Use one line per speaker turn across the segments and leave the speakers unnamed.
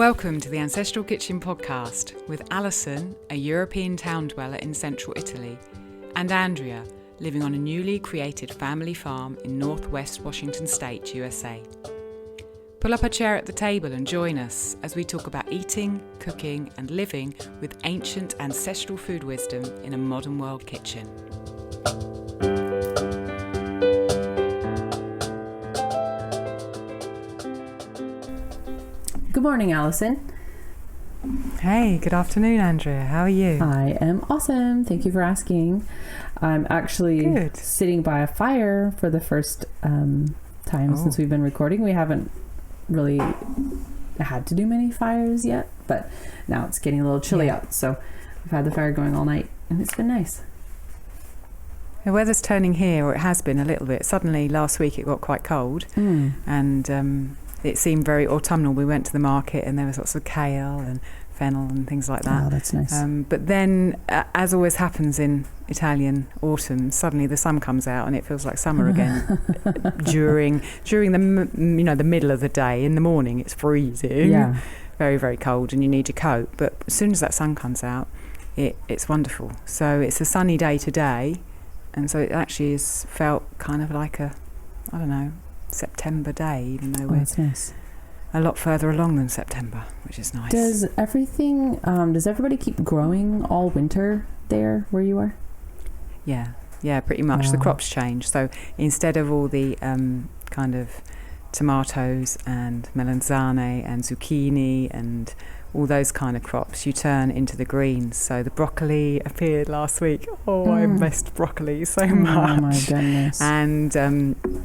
Welcome to the Ancestral Kitchen podcast with Alison, a European town dweller in central Italy, and Andrea, living on a newly created family farm in northwest Washington State, USA. Pull up a chair at the table and join us as we talk about eating, cooking, and living with ancient ancestral food wisdom in a modern world kitchen.
Good morning, Alison.
Hey, good afternoon, Andrea. How are you?
I am awesome. Thank you for asking. I'm actually sitting by a fire for the first time since we've been recording. We haven't really had to do many fires yet, but now it's getting a little chilly out. So we've had the fire going all night and it's been nice.
The weather's turning here, or it has been a little bit. Suddenly last week it got quite cold and it seemed very autumnal. We went to the market and there was lots of kale and fennel and things like that.
Oh, that's nice.
But then, as always happens in Italian autumn, suddenly the sun comes out and it feels like summer again. during the middle of the day. In the morning, it's freezing. Yeah. Very, very cold, and you need your coat. But as soon as that sun comes out, it's wonderful. So it's a sunny day today, and so it actually has felt kind of like a, I don't know, September day, even though we're
nice.
A lot further along than September, which is nice.
Does everybody keep growing all winter there where you are?
Yeah, pretty much. Wow. The crops change. So instead of all the kind of tomatoes and melanzane and zucchini and all those kind of crops, you turn into the greens. So the broccoli appeared last week. I missed broccoli so much.
Oh my goodness.
And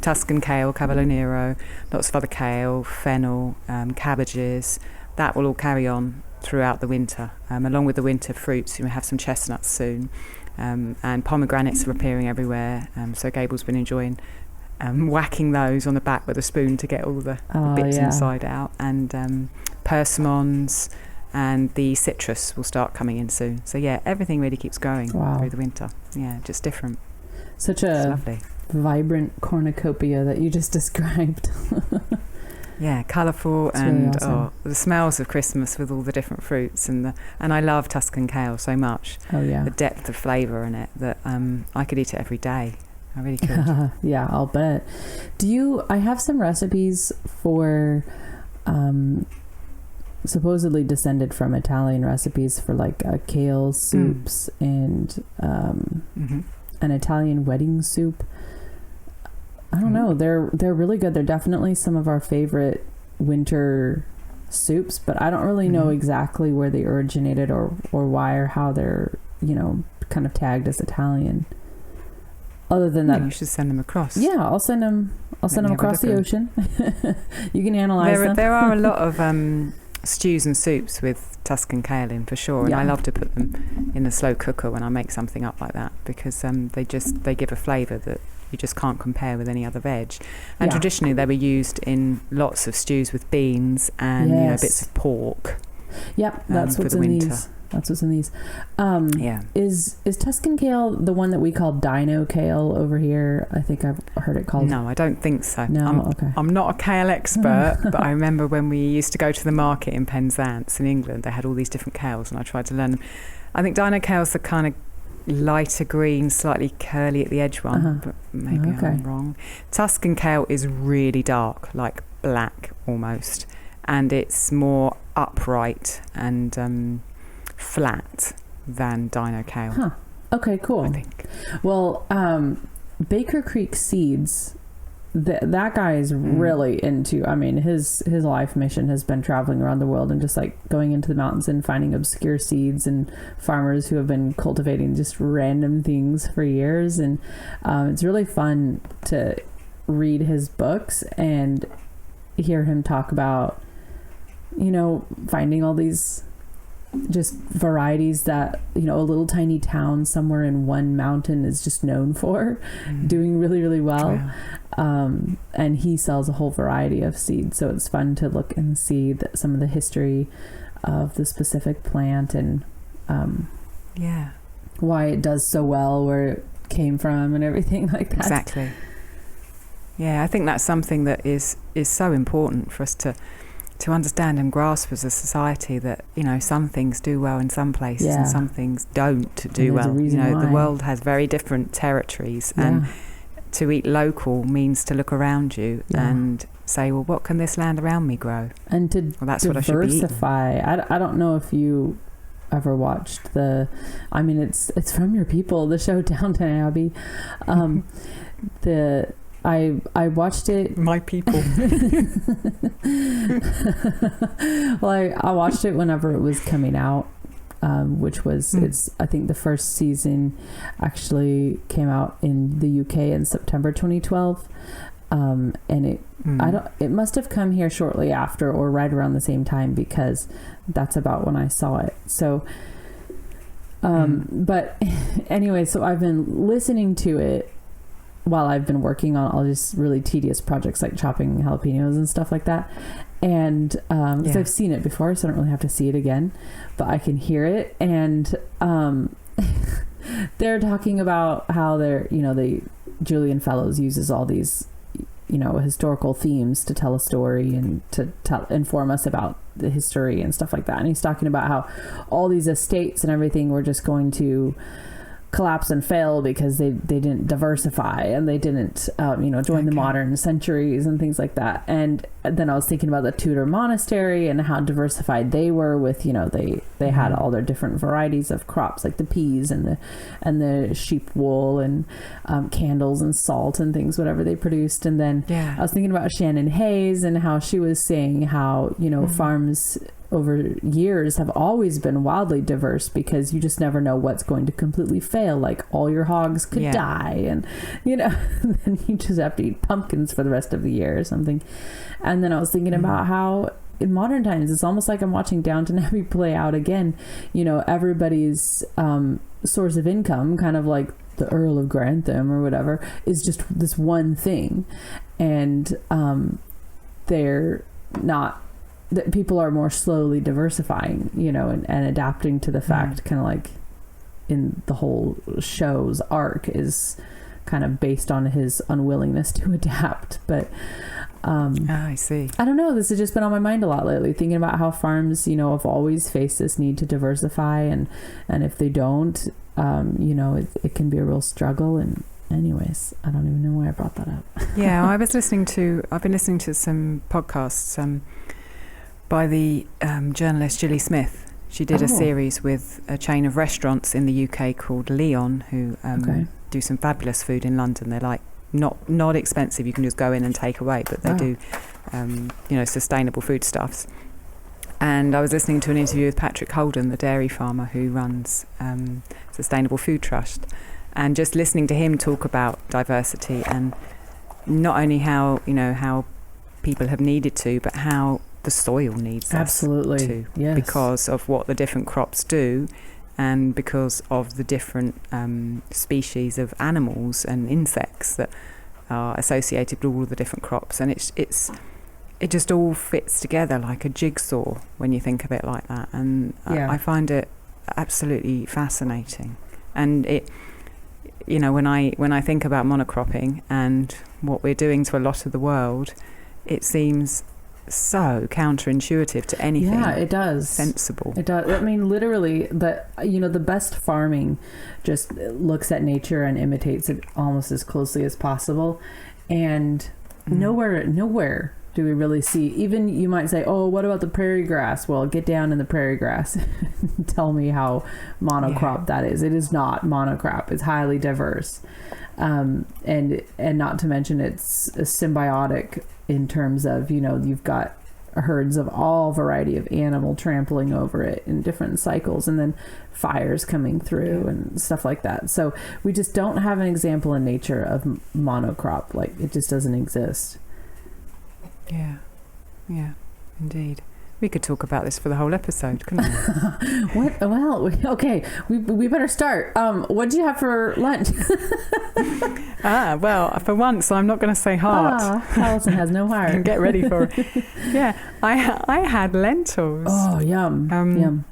Tuscan kale, cavallonero, lots of other kale, fennel, cabbages. That will all carry on throughout the winter. Along with the winter fruits, you will have some chestnuts soon. And pomegranates are appearing everywhere. So Gable's been enjoying whacking those on the back with a spoon to get all the bits inside out. And persimmons and the citrus will start coming in soon. So yeah, everything really keeps growing through the winter. Yeah, just different.
Such a lovely, vibrant cornucopia that you just described.
Yeah, colourful, and
really awesome.
The smells of Christmas with all the different fruits, and I love Tuscan kale so much.
Oh yeah,
the depth of flavour in it that I could eat it every day. I really could.
Yeah, I'll bet. I have some recipes for supposedly descended from Italian recipes for like kale soups and an Italian wedding soup. I don't know. They're really good. They're definitely some of our favorite winter soups, but I don't really know exactly where they originated or why or how they're, kind of tagged as Italian. Other than that,
you should send them across.
Yeah, I'll send them across the ocean. You can analyze them.
There are a lot of stews and soups with Tuscan kale in for sure, and I love to put them in a slow cooker when I make something up like that, because they give a flavour that you just can't compare with any other veg. And traditionally they were used in lots of stews with beans and bits of pork.
Yep, that's what's in these. That's what's in these. Is Tuscan kale the one that we call dino kale over here? I think I've heard it called.
No, I don't think so.
No,
I'm not a kale expert, but I remember when we used to go to the market in Penzance in England, they had all these different kales, and I tried to learn them. I think dino kale's the kind of lighter green, slightly curly at the edge one, but maybe I'm wrong. Tuscan kale is really dark, like black almost, and it's more upright and flat than dino kale.
Huh. Okay, cool.
I think.
Well, Baker Creek Seeds, that guy is really into, his life mission has been traveling around the world and just like going into the mountains and finding obscure seeds and farmers who have been cultivating just random things for years. And it's really fun to read his books and hear him talk about, finding all these just varieties that a little tiny town somewhere in one mountain is just known for doing really, really well. And he sells a whole variety of seeds, so it's fun to look and see some of the history of the specific plant and why it does so well, where it came from and everything like that.
Exactly. Yeah, I think that's something that is so important for us to to understand and grasp as a society that, you know, some things do well in some places and some things don't do well. You know, the world has very different territories, and to eat local means to look around you and say, well, what can this land around me grow?
And to
that's
diversify.
What I should be eating.
I don't know if you ever watched it's from your people, the show Downton Abbey. I watched it.
My people.
Well, I watched it whenever it was coming out, which was I think the first season actually came out in the UK in September 2012, and it must have come here shortly after or right around the same time, because that's about when I saw it. So, but anyway, so I've been listening to it while I've been working on all these really tedious projects like chopping jalapenos and stuff like that. And because I've seen it before, so I don't really have to see it again, but I can hear it. And they're talking about how Julian Fellows uses all these, you know, historical themes to tell a story and to inform us about the history and stuff like that. And he's talking about how all these estates and everything were just going to collapse and fail because they didn't diversify, and they didn't join the modern centuries and things like that. And then I was thinking about the Tudor monastery and how diversified they were with, you know, they had all their different varieties of crops, like the peas and the sheep wool and candles and salt and things, whatever they produced. And then I was thinking about Shannon Hayes and how she was saying how, you know, farms over years have always been wildly diverse, because you just never know what's going to completely fail. Like all your hogs could die, and, you know, then you just have to eat pumpkins for the rest of the year or something. And then I was thinking about how in modern times, it's almost like I'm watching Downton Abbey play out again. You know, everybody's source of income, kind of like the Earl of Grantham or whatever, is just this one thing. And they're not, that people are more slowly diversifying, you know, and adapting to the fact, kind of like in the whole show's arc is kind of based on his unwillingness to adapt. But
I see.
I don't know, this has just been on my mind a lot lately, thinking about how farms, you know, have always faced this need to diversify, and if they don't, you know, it can be a real struggle. And anyways, I don't even know why I brought that up.
I've been listening to some podcasts by the journalist Gilly Smith. She did a series with a chain of restaurants in the UK called Leon, who do some fabulous food in London. They're like not expensive. You can just go in and take away, but they do sustainable foodstuffs. And I was listening to an interview with Patrick Holden, the dairy farmer who runs Sustainable Food Trust, and just listening to him talk about diversity, and not only how people have needed to, but how the soil needs
absolutely
us to, because of what the different crops do, and because of the different species of animals and insects that are associated with all of the different crops. And it just all fits together like a jigsaw when you think of it like that. And I find it absolutely fascinating. And it, you know, when I think about monocropping and what we're doing to a lot of the world, it seems so counterintuitive to anything.
It does.
Sensible.
It does. I mean, literally, the best farming just looks at nature and imitates it almost as closely as possible. And nowhere do we really see, even you might say, oh, what about the prairie grass? Well, get down in the prairie grass and tell me how monocrop that is. It is not monocrop. It's highly diverse. And not to mention it's a symbiotic in terms of, you know, you've got herds of all variety of animal trampling over it in different cycles, and then fires coming through and stuff like that. So we just don't have an example in nature of monocrop. Like, it just doesn't exist.
Yeah, indeed. We could talk about this for the whole episode, couldn't we?
What? Well, okay. We better start. What do you have for lunch?
Well, for once, I'm not going to say heart.
Alison has no heart.
Get ready for it. Yeah, I had lentils.
Oh, yum. Yum.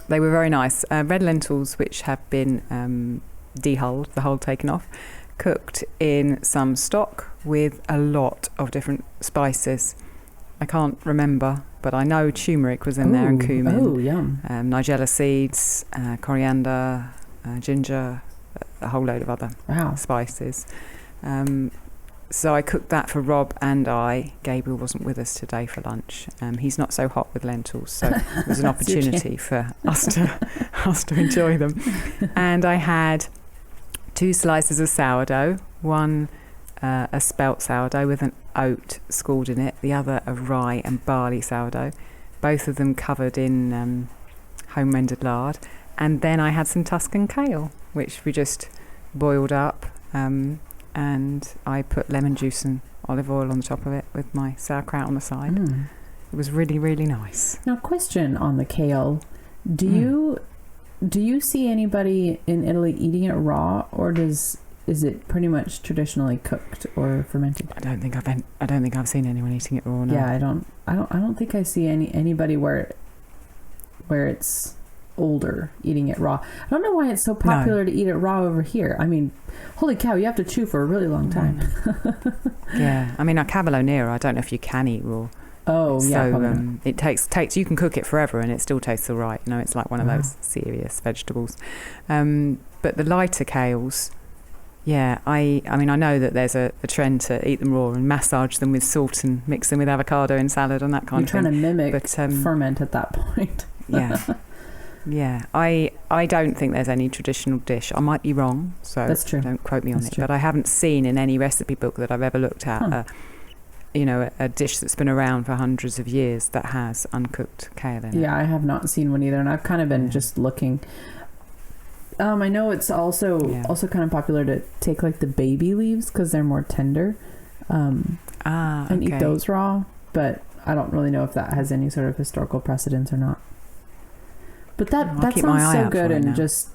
They were very nice. Red lentils, which have been dehulled, the hull taken off, cooked in some stock with a lot of different spices. I can't remember, but I know turmeric was in there and cumin.
Oh, yum.
Nigella seeds, coriander, ginger, a whole load of other spices. So I cooked that for Rob and I. Gabriel wasn't with us today for lunch. He's not so hot with lentils, so it was an opportunity for us to enjoy them. And I had 2 slices of sourdough, one a spelt sourdough with an oat scald in it, the other a rye and barley sourdough, both of them covered in home rendered lard. And then I had some Tuscan kale, which we just boiled up, and I put lemon juice and olive oil on the top of it with my sauerkraut on the side. It was really, really nice.
Now, question on the kale. Do you see anybody in Italy eating it raw, or is it pretty much traditionally cooked or fermented?
I don't think I've seen anyone eating it raw. No.
Yeah, I don't think I see anybody where it's older eating it raw. I don't know why it's so popular to eat it raw over here. I mean, holy cow, you have to chew for a really long time.
Yeah, I mean, a cavolo nero, I don't know if you can eat raw.
Oh, yeah.
So it takes. You can cook it forever, and it still tastes all right. You know, it's like one of those serious vegetables. But the lighter kales, yeah, I mean, I know that there's a trend to eat them raw and massage them with salt and mix them with avocado in salad and that kind of thing.
You're trying to mimic ferment at that point.
Yeah. Yeah, I don't think there's any traditional dish. I might be wrong, so
that's true.
Don't quote me on
That's
it.
true.
But I haven't seen in any recipe book that I've ever looked at, a dish that's been around for hundreds of years that has uncooked kale in it.
Yeah, I have not seen one either, and I've kind of been just looking. I know it's also kind of popular to take like the baby leaves because they're more tender, and eat those raw. But I don't really know if that has any sort of historical precedence or not. But that sounds so good, and just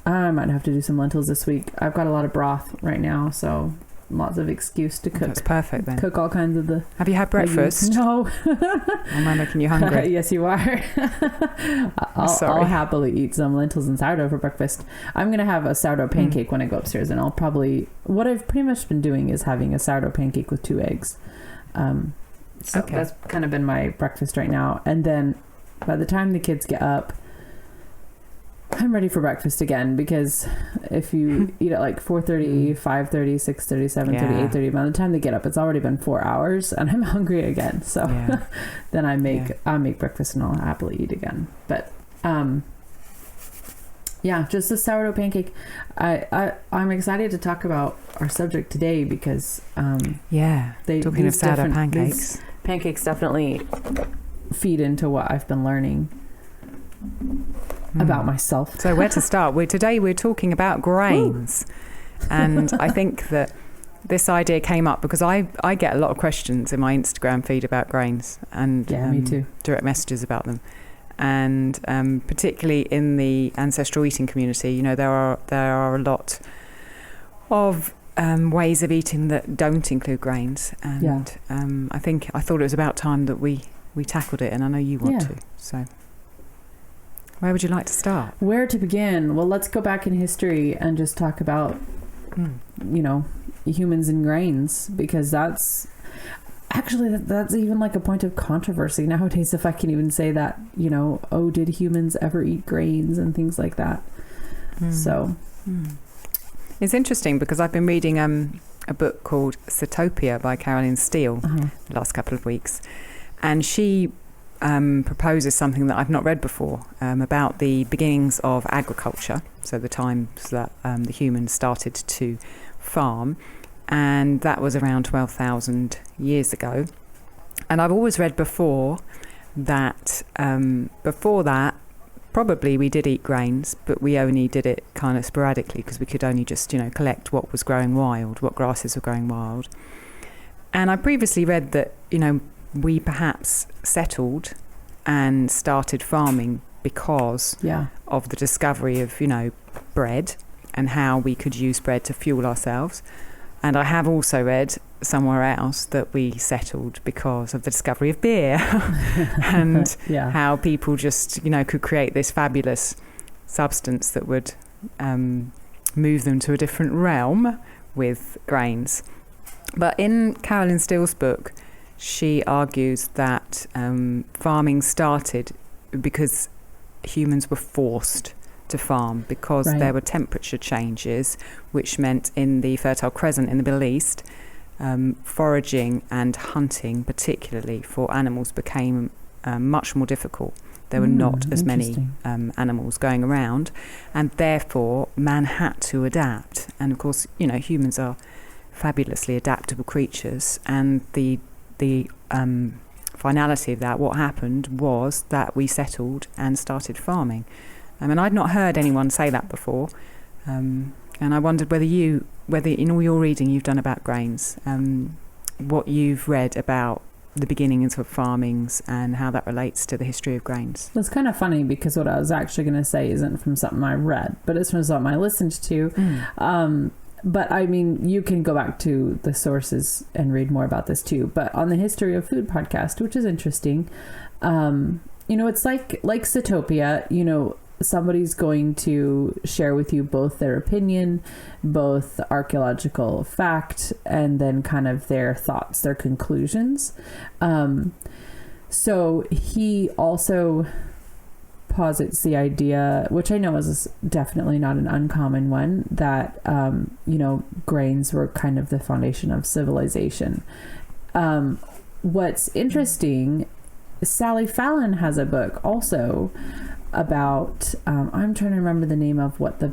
I might have to do some lentils this week. I've got a lot of broth right now, so lots of excuse to cook.
That's perfect then.
Cook all kinds of the.
Have you had breakfast?
No.
Am I making you hungry?
Yes, you are. I'll happily eat some lentils and sourdough for breakfast. I'm going to have a sourdough pancake when I go upstairs, and what I've pretty much been doing is having a sourdough pancake with 2 eggs. So that's kind of been my breakfast right now. And then by the time the kids get up, I'm ready for breakfast again, because if you eat at like 4:30, 5:30, 6:30, 7:30, 8:30, by the time they get up, it's already been 4 hours and I'm hungry again. So then I make breakfast and I'll happily eat again. But just the sourdough pancake. I'm excited to talk about our subject today because
talking of sourdough pancakes.
Pancakes definitely feed into what I've been learning about myself.
So where to start? Today we're talking about grains. And I think that this idea came up because I get a lot of questions in my Instagram feed about grains and
me too.
Direct messages about them. And particularly in the ancestral eating community, you know, there are a lot of ways of eating that don't include grains. And I thought it was about time that we tackled it, and I know you want to. So where would you like to start?
Where to begin? Well, let's go back in history and just talk about, humans and grains, because that's even like a point of controversy nowadays, if I can even say that, did humans ever eat grains and things like that. So
it's interesting because I've been reading a book called Setopia by Caroline Steele the last couple of weeks, and she proposes something that I've not read before about the beginnings of agriculture, so the times that the humans started to farm, and that was around 12,000 years ago. And I've always read before that probably we did eat grains, but we only did it kind of sporadically because we could only just collect what was growing wild, what grasses were growing wild. And I previously read that we perhaps settled and started farming because of the discovery of, bread and how we could use bread to fuel ourselves. And I have also read somewhere else that we settled because of the discovery of beer and how people just, could create this fabulous substance that would move them to a different realm with grains. But in Caroline Steele's book, she argues that farming started because humans were forced to farm because there were temperature changes, which meant in the Fertile Crescent in the Middle East, foraging and hunting, particularly for animals, became much more difficult. There were not as many animals going around, and therefore man had to adapt. And of course, humans are fabulously adaptable creatures, and the finality of that, what happened was that we settled and started farming. And I'd not heard anyone say that before, and I wondered whether in all your reading you've done about grains, what you've read about the beginnings of farmings and how that relates to the history of grains.
It's kind of funny because what I was actually going to say isn't from something I read, but it's from something I listened to. But I mean, you can go back to the sources and read more about this too. But on the History of Food podcast, which is interesting, it's like Zootopia, somebody's going to share with you both their opinion, both archaeological fact, and then kind of their thoughts, their conclusions. So he also posits the idea, which I know is definitely not an uncommon one, that, grains were kind of the foundation of civilization. What's interesting, Sally Fallon has a book also about, I'm trying to remember the name of what the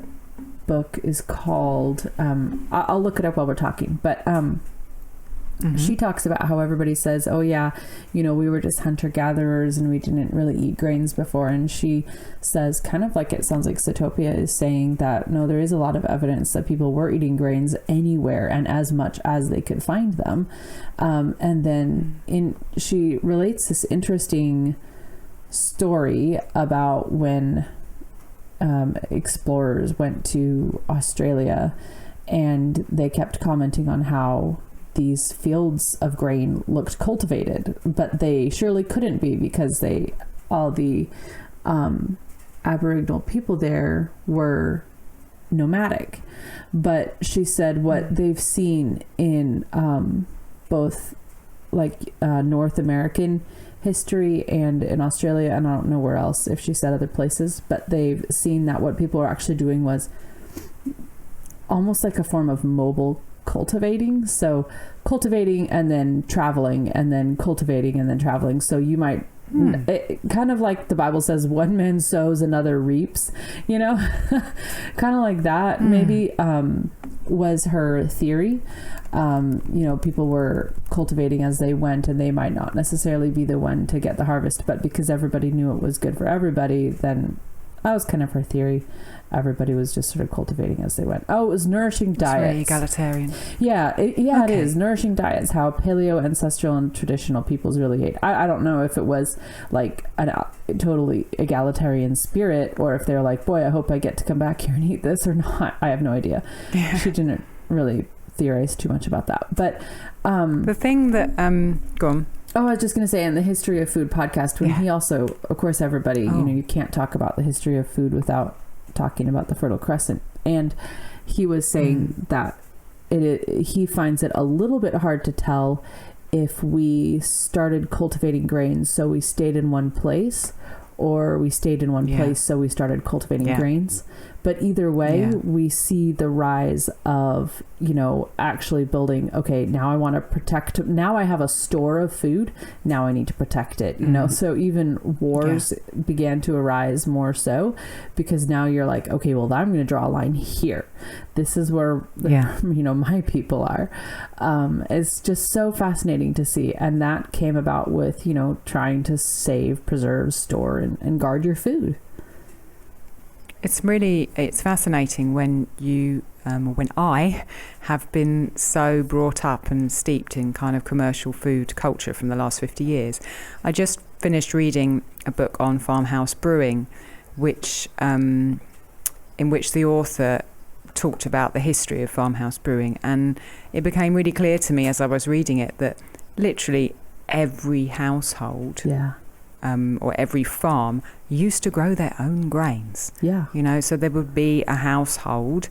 book is called. I'll look it up while we're talking, but she talks about how everybody says, oh yeah, we were just hunter-gatherers and we didn't really eat grains before. And she says, kind of like, it sounds like Zootopia is saying that, no, there is a lot of evidence that people were eating grains anywhere and as much as they could find them. And then she relates this interesting story about when explorers went to Australia, and they kept commenting on how these fields of grain looked cultivated, but they surely couldn't be because all the Aboriginal people there were nomadic. But she said what they've seen in both North American history and in Australia, and I don't know where else, if she said other places, but they've seen that what people were actually doing was almost like a form of mobile cultivating. So cultivating and then traveling, and then cultivating and then traveling. So you might kind of like the Bible says, one man sows, another reaps, kind of like that. Maybe was her theory. People were cultivating as they went, and they might not necessarily be the one to get the harvest, but because everybody knew it was good for everybody, then that was kind of her theory. Everybody was just sort of cultivating as they went. Oh, it was nourishing diets.
Very egalitarian.
Yeah, it is. Nourishing diets, how paleo, ancestral, and traditional peoples really ate. I don't know if it was like a totally egalitarian spirit, or if they're like, boy, I hope I get to come back here and eat this or not. I have no idea. Yeah. She didn't really theorize too much about that. But
the thing that... go on.
Oh, I was just going to say, in the History of Food podcast, when he also, of course, everybody, you can't talk about the history of food without talking about the Fertile Crescent. And he was saying that he finds it a little bit hard to tell if we started cultivating grains so we stayed in one place, or we stayed in one place so we started cultivating grains. But either way, we see the rise of, actually building, okay, now I want to protect, now I have a store of food, now I need to protect it, so even wars began to arise more so, because now you're like, okay, well, I'm going to draw a line here. This is where, my people are. It's just so fascinating to see. And that came about with, trying to save, preserve, store, and guard your food.
It's fascinating when when I have been so brought up and steeped in kind of commercial food culture from the last 50 years. I just finished reading a book on farmhouse brewing, in which the author talked about the history of farmhouse brewing, and it became really clear to me as I was reading it that literally every household or every farm used to grow their own grains. So there would be a household,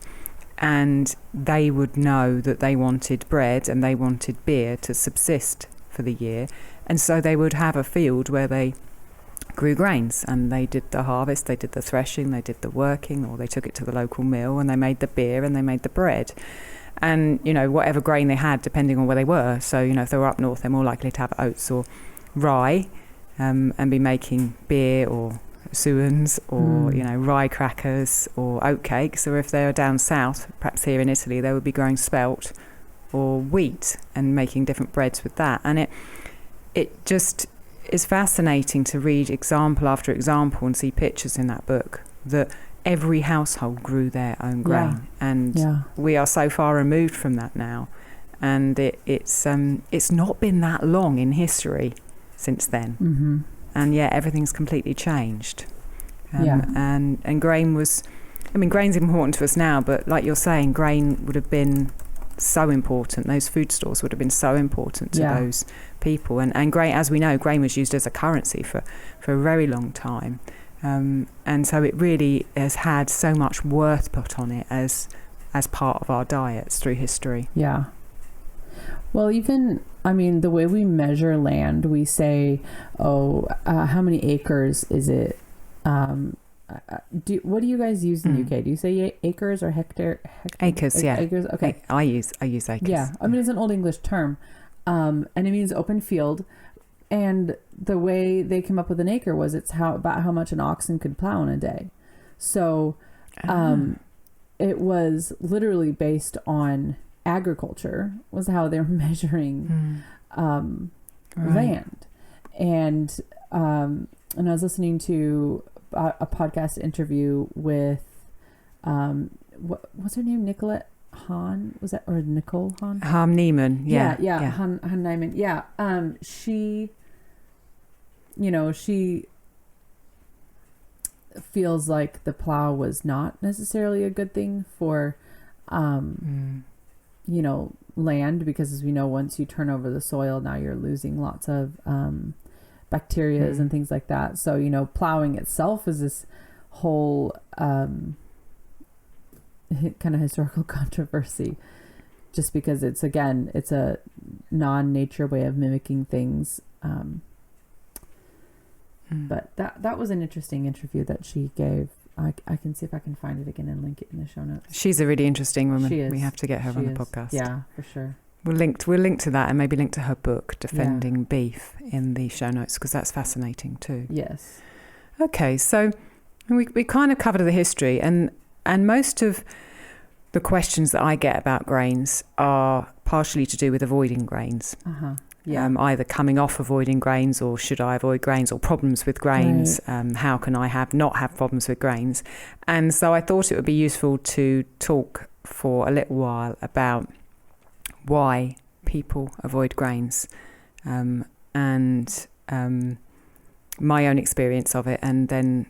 and they would know that they wanted bread and they wanted beer to subsist for the year. And so they would have a field where they grew grains, and they did the harvest, they did the threshing, they did the working, or they took it to the local mill and they made the beer and they made the bread. And, you know, whatever grain they had, depending on where they were. So, you know, if they were up north, they're more likely to have oats or rye, and be making beer or suans or, you know, rye crackers or oat cakes. Or if they're down south, perhaps here in Italy, they would be growing spelt or wheat and making different breads with that. And it just is fascinating to read example after example and see pictures in that book that every household grew their own grain. And we are so far removed from that now. And it's not been that long in history since then. And yet everything's completely changed. And grain was, I mean, grain's important to us now, but like you're saying, grain would have been so important. Those food stores would have been so important to those people. And grain, as we know, grain was used as a currency for a very long time. And so it really has had so much worth put on it as part of our diets through history.
Yeah. Well, even, I mean, the way we measure land, we say, how many acres is it? What do you guys use in the UK? Do you say acres or hectare?
Acres, yeah.
Acres, okay.
I use acres.
Yeah, I mean, it's an Old English term, and it means open field. And the way they came up with an acre was about how much an oxen could plow in a day. So it was literally based on agriculture, was how they were measuring land. And I was listening to a podcast interview with what's her name, Nicolette Hahn, was that, or Nicole Hahn?
Neiman,
yeah. Han Neiman, yeah. She, you know, she feels like the plow was not necessarily a good thing for, you know, land, because as we know, once you turn over the soil, now you're losing lots of bacteria and things like that. So, you know, plowing itself is this whole kind of historical controversy, just because it's a non-nature way of mimicking things. But that was an interesting interview that she gave. I can see if I can find it again and link it in the show notes.
She's a really interesting woman.
She is.
We have to get her on the podcast.
Yeah, for sure.
We'll link to that, and maybe link to her book, Defending Beef, in the show notes, because that's fascinating too.
Yes. Okay,
so we kind of covered the history, and most of the questions that I get about grains are partially to do with avoiding grains. Yeah. Either coming off avoiding grains, or should I avoid grains, or problems with grains. Right. How can I not have problems with grains? And so I thought it would be useful to talk for a little while about why people avoid grains, and my own experience of it, and then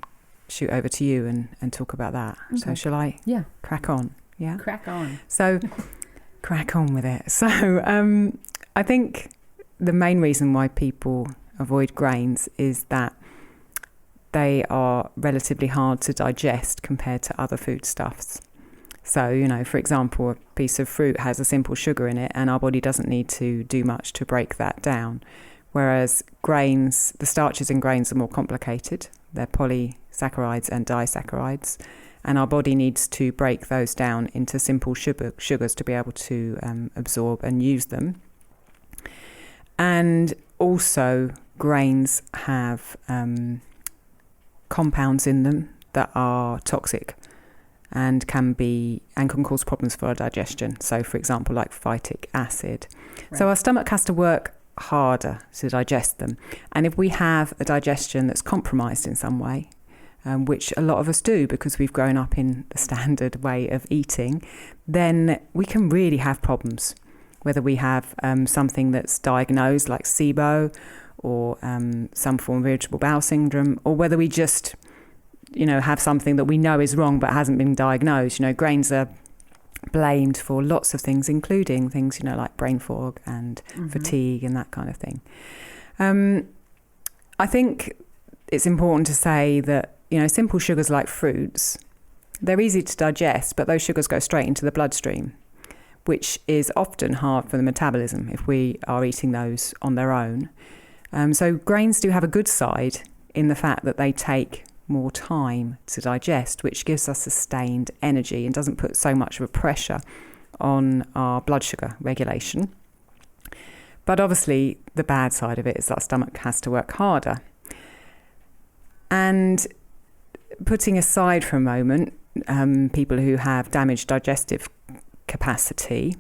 shoot over to you and talk about that. Okay. So shall I crack on? Yeah?
Crack on.
So crack on with it. So I think the main reason why people avoid grains is that they are relatively hard to digest compared to other foodstuffs. So, you know, for example, a piece of fruit has a simple sugar in it, and our body doesn't need to do much to break that down. Whereas grains, the starches in grains are more complicated. They're polysaccharides and disaccharides, and our body needs to break those down into simple sugars to be able to absorb and use them. And also, grains have compounds in them that are toxic and can cause problems for our digestion. So, for example, like phytic acid. Right. So our stomach has to work harder to digest them. And if we have a digestion that's compromised in some way, which a lot of us do because we've grown up in the standard way of eating, then we can really have problems. Whether we have something that's diagnosed like SIBO, or some form of irritable bowel syndrome, or whether we just, you know, have something that we know is wrong but hasn't been diagnosed. You know, grains are blamed for lots of things, including things, you know, like brain fog and fatigue and that kind of thing. I think it's important to say that, you know, simple sugars like fruits, they're easy to digest, but those sugars go straight into the bloodstream. which is often hard for the metabolism if we are eating those on their own. So grains do have a good side in the fact that they take more time to digest, which gives us sustained energy and doesn't put so much of a pressure on our blood sugar regulation. But obviously the bad side of it is that our stomach has to work harder. And putting aside for a moment people who have damaged digestive capacity,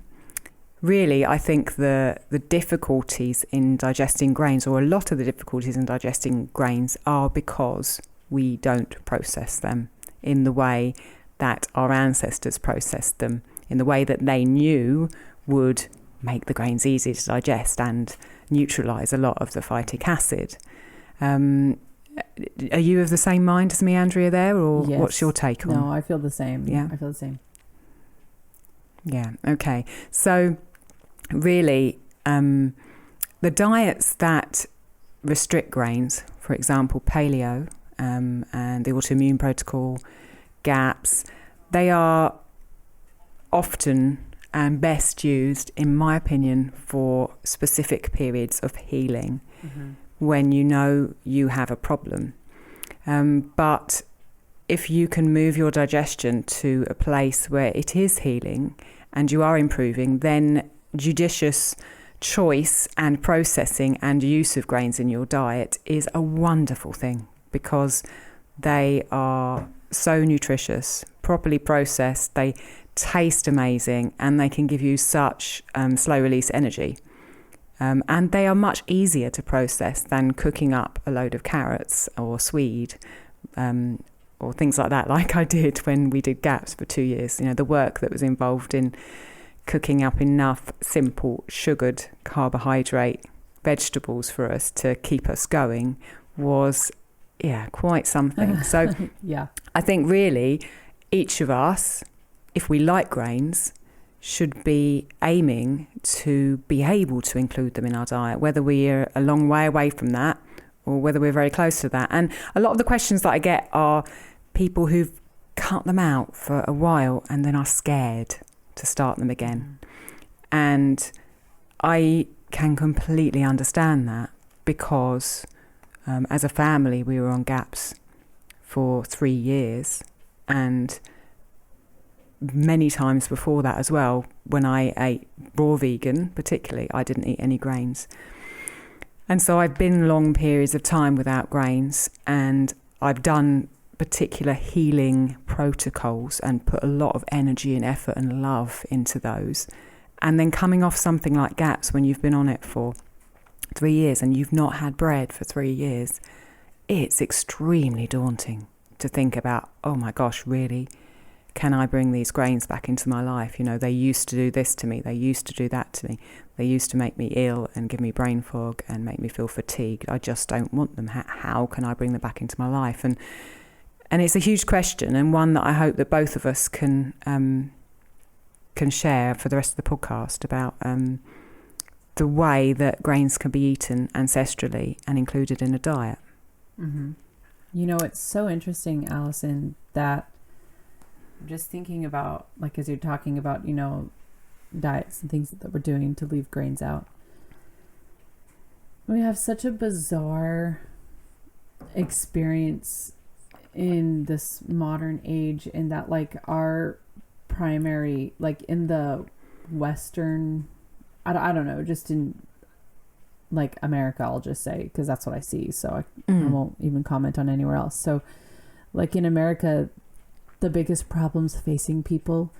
really I think the difficulties in digesting grains, or a lot of the difficulties in digesting grains, are because we don't process them in the way that our ancestors processed them, in the way that they knew would make the grains easy to digest and neutralise a lot of the phytic acid. Are you of the same mind as me, Andrea, there, or
Yes.
what's your take on?
No, I feel the same.
Yeah.
I feel the same.
Yeah, okay. So really, the diets that restrict grains, for example, paleo and the autoimmune protocol, GAPS, they are often and best used, in my opinion, for specific periods of healing when you know you have a problem. But if you can move your digestion to a place where it is healing and you are improving, then judicious choice and processing and use of grains in your diet is a wonderful thing, because they are so nutritious, properly processed, they taste amazing, and they can give you such slow release energy. And they are much easier to process than cooking up a load of carrots or swede or things like that, like I did when we did GAPS for 2 years. You know, the work that was involved in cooking up enough simple sugared carbohydrate vegetables for us to keep us going was, quite something. So
Yeah.
I think really each of us, if we like grains, should be aiming to be able to include them in our diet, whether we're a long way away from that or whether we're very close to that. And a lot of the questions that I get are people who've cut them out for a while and then are scared to start them again. And I can completely understand that, because as a family we were on GAPS for 3 years, and many times before that as well, when I ate raw vegan particularly, I didn't eat any grains. And so I've been long periods of time without grains, and I've done particular healing protocols and put a lot of energy and effort and love into those. And then coming off something like GAPS, when you've been on it for 3 years and you've not had bread for 3 years, it's extremely daunting to think about, oh my gosh, really? Can I bring these grains back into my life? You know, they used to do this to me. They used to do that to me. They used to make me ill and give me brain fog and make me feel fatigued. I just don't want them. How can I bring them back into my life? And it's a huge question, and one that I hope that both of us can share for the rest of the podcast about the way that grains can be eaten ancestrally and included in a diet.
Mm-hmm. You know, it's so interesting, Alison, that I'm just thinking about, like, as you're talking about, you know, diets and things that we're doing to leave grains out. We have such a bizarre experience in this modern age, in that, like, our primary, like, in the Western, I don't know, just in, like, America, I'll just say, because that's what I see. So I won't even comment on anywhere else. So, like, in America, the biggest problems facing people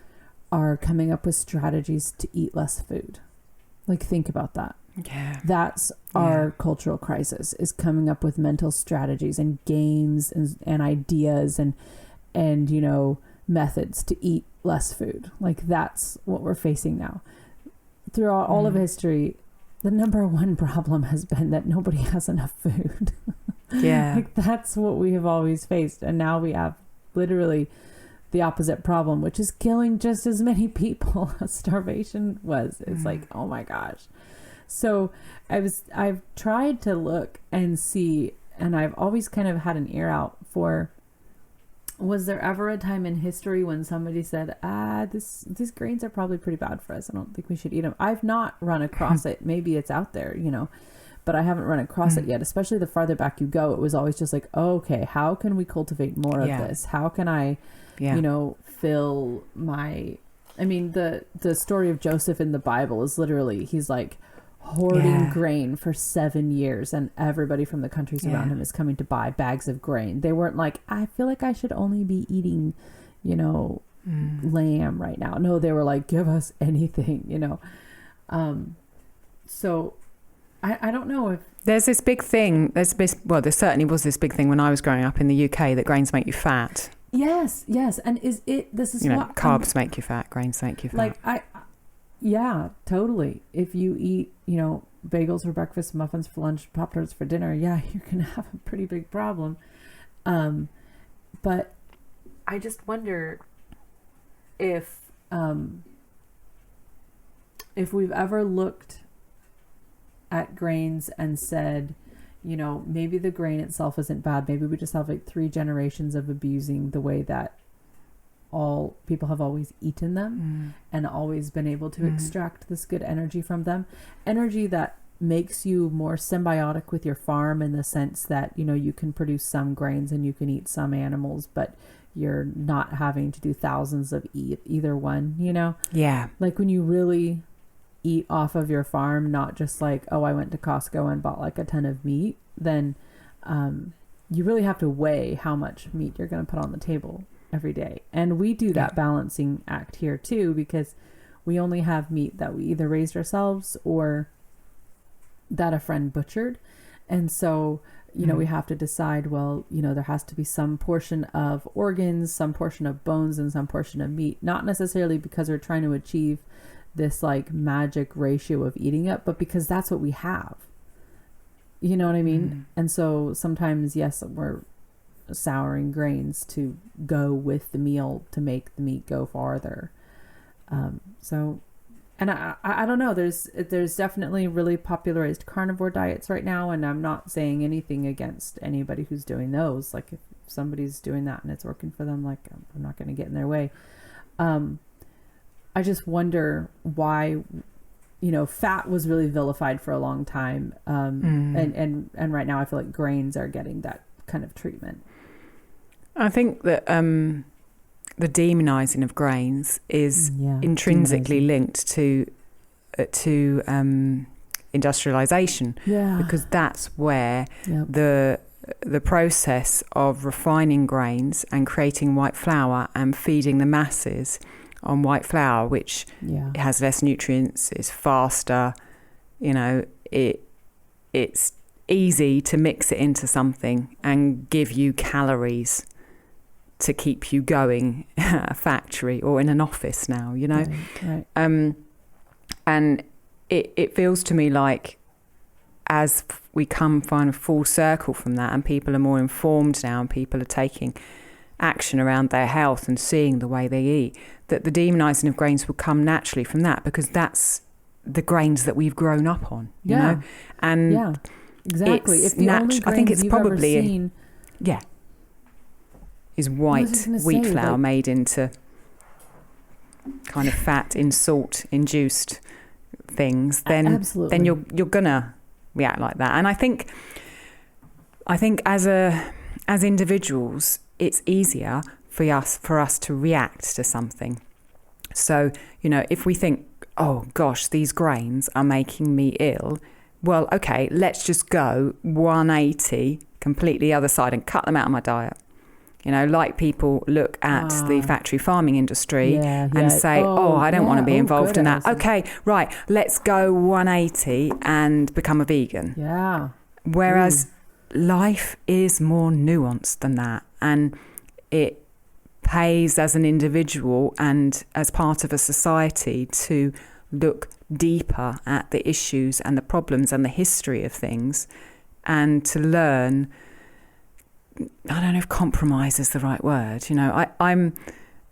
are coming up with strategies to eat less food. Like, think about that.
Yeah.
That's our cultural crisis, is coming up with mental strategies and games and ideas and, you know, methods to eat less food. Like, that's what we're facing now. Throughout all of history, the number one problem has been that nobody has enough food.
Yeah.
Like, that's what we have always faced. And now we have literally the opposite problem, which is killing just as many people as starvation was. It's like, oh my gosh. So I've tried to look and see, and I've always kind of had an ear out for Was there ever a time in history when somebody said, these grains are probably pretty bad for us, I don't think we should eat them? I've not run across it. Maybe it's out there, but I haven't run across it yet. Especially the farther back you go, it was always just like, okay, how can we cultivate more of this? How can I, fill my... I mean, the story of Joseph in the Bible is literally, he's like hoarding grain for 7 years, and everybody from the countries around him is coming to buy bags of grain. They weren't like, I feel like I should only be eating, lamb right now. No, they were like, give us anything, So I don't know if...
There's this big thing, there certainly was this big thing when I was growing up in the UK that grains make you fat.
Yes. And this is what...
Carbs make you fat, grains make you fat.
Yeah, totally. If you eat, bagels for breakfast, muffins for lunch, Pop-Tarts for dinner, you're going to have a pretty big problem. But I just wonder if we've ever looked at grains and said, maybe the grain itself isn't bad. Maybe we just have like 3 generations of abusing the way that all people have always eaten them and always been able to extract this good energy from them. Energy that makes you more symbiotic with your farm in the sense that, you can produce some grains and you can eat some animals, but you're not having to do thousands of either one,
Yeah.
Like when you really eat off of your farm, not just like, oh, I went to Costco and bought like a ton of meat, then you really have to weigh how much meat you're going to put on the table every day. And we do that balancing act here too, because we only have meat that we either raised ourselves or that a friend butchered. And so, we have to decide, well, there has to be some portion of organs, some portion of bones, and some portion of meat, not necessarily because we're trying to achieve this like magic ratio of eating it, but because that's what we have. You know what I mean? And so sometimes, yes, we're souring grains to go with the meal to make the meat go farther. And I don't know, there's definitely really popularized carnivore diets right now, and I'm not saying anything against anybody who's doing those. Like if somebody's doing that and it's working for them, like I'm not going to get in their way. I just wonder why, fat was really vilified for a long time. And right now I feel like grains are getting that kind of treatment. I
think that the demonizing of grains is intrinsically linked to industrialization, because that's where the process of refining grains and creating white flour and feeding the masses on white flour, which has less nutrients, is faster, it's easy to mix it into something and give you calories to keep you going at a factory or in an office now,
Right.
And it feels to me like as we come kind of full circle from that, and people are more informed now, and people are taking action around their health and seeing the way they eat, that the demonizing of grains will come naturally from that, because that's the grains that we've grown up on, you know? And
exactly. If the only
I think it's
you've
probably
ever seen...
is white wheat flour made into kind of fat in salt induced things, then you're gonna react like that. And I think as individuals, it's easier for us to react to something. So, if we think, oh gosh, these grains are making me ill, well, okay, let's just go 180 completely other side and cut them out of my diet. Like people look at the factory farming industry and say, I don't want to be involved in that. Okay, right, let's go 180 and become a vegan.
Yeah.
Whereas life is more nuanced than that. And it pays as an individual and as part of a society to look deeper at the issues and the problems and the history of things, and to learn... I don't know if compromise is the right word. I'm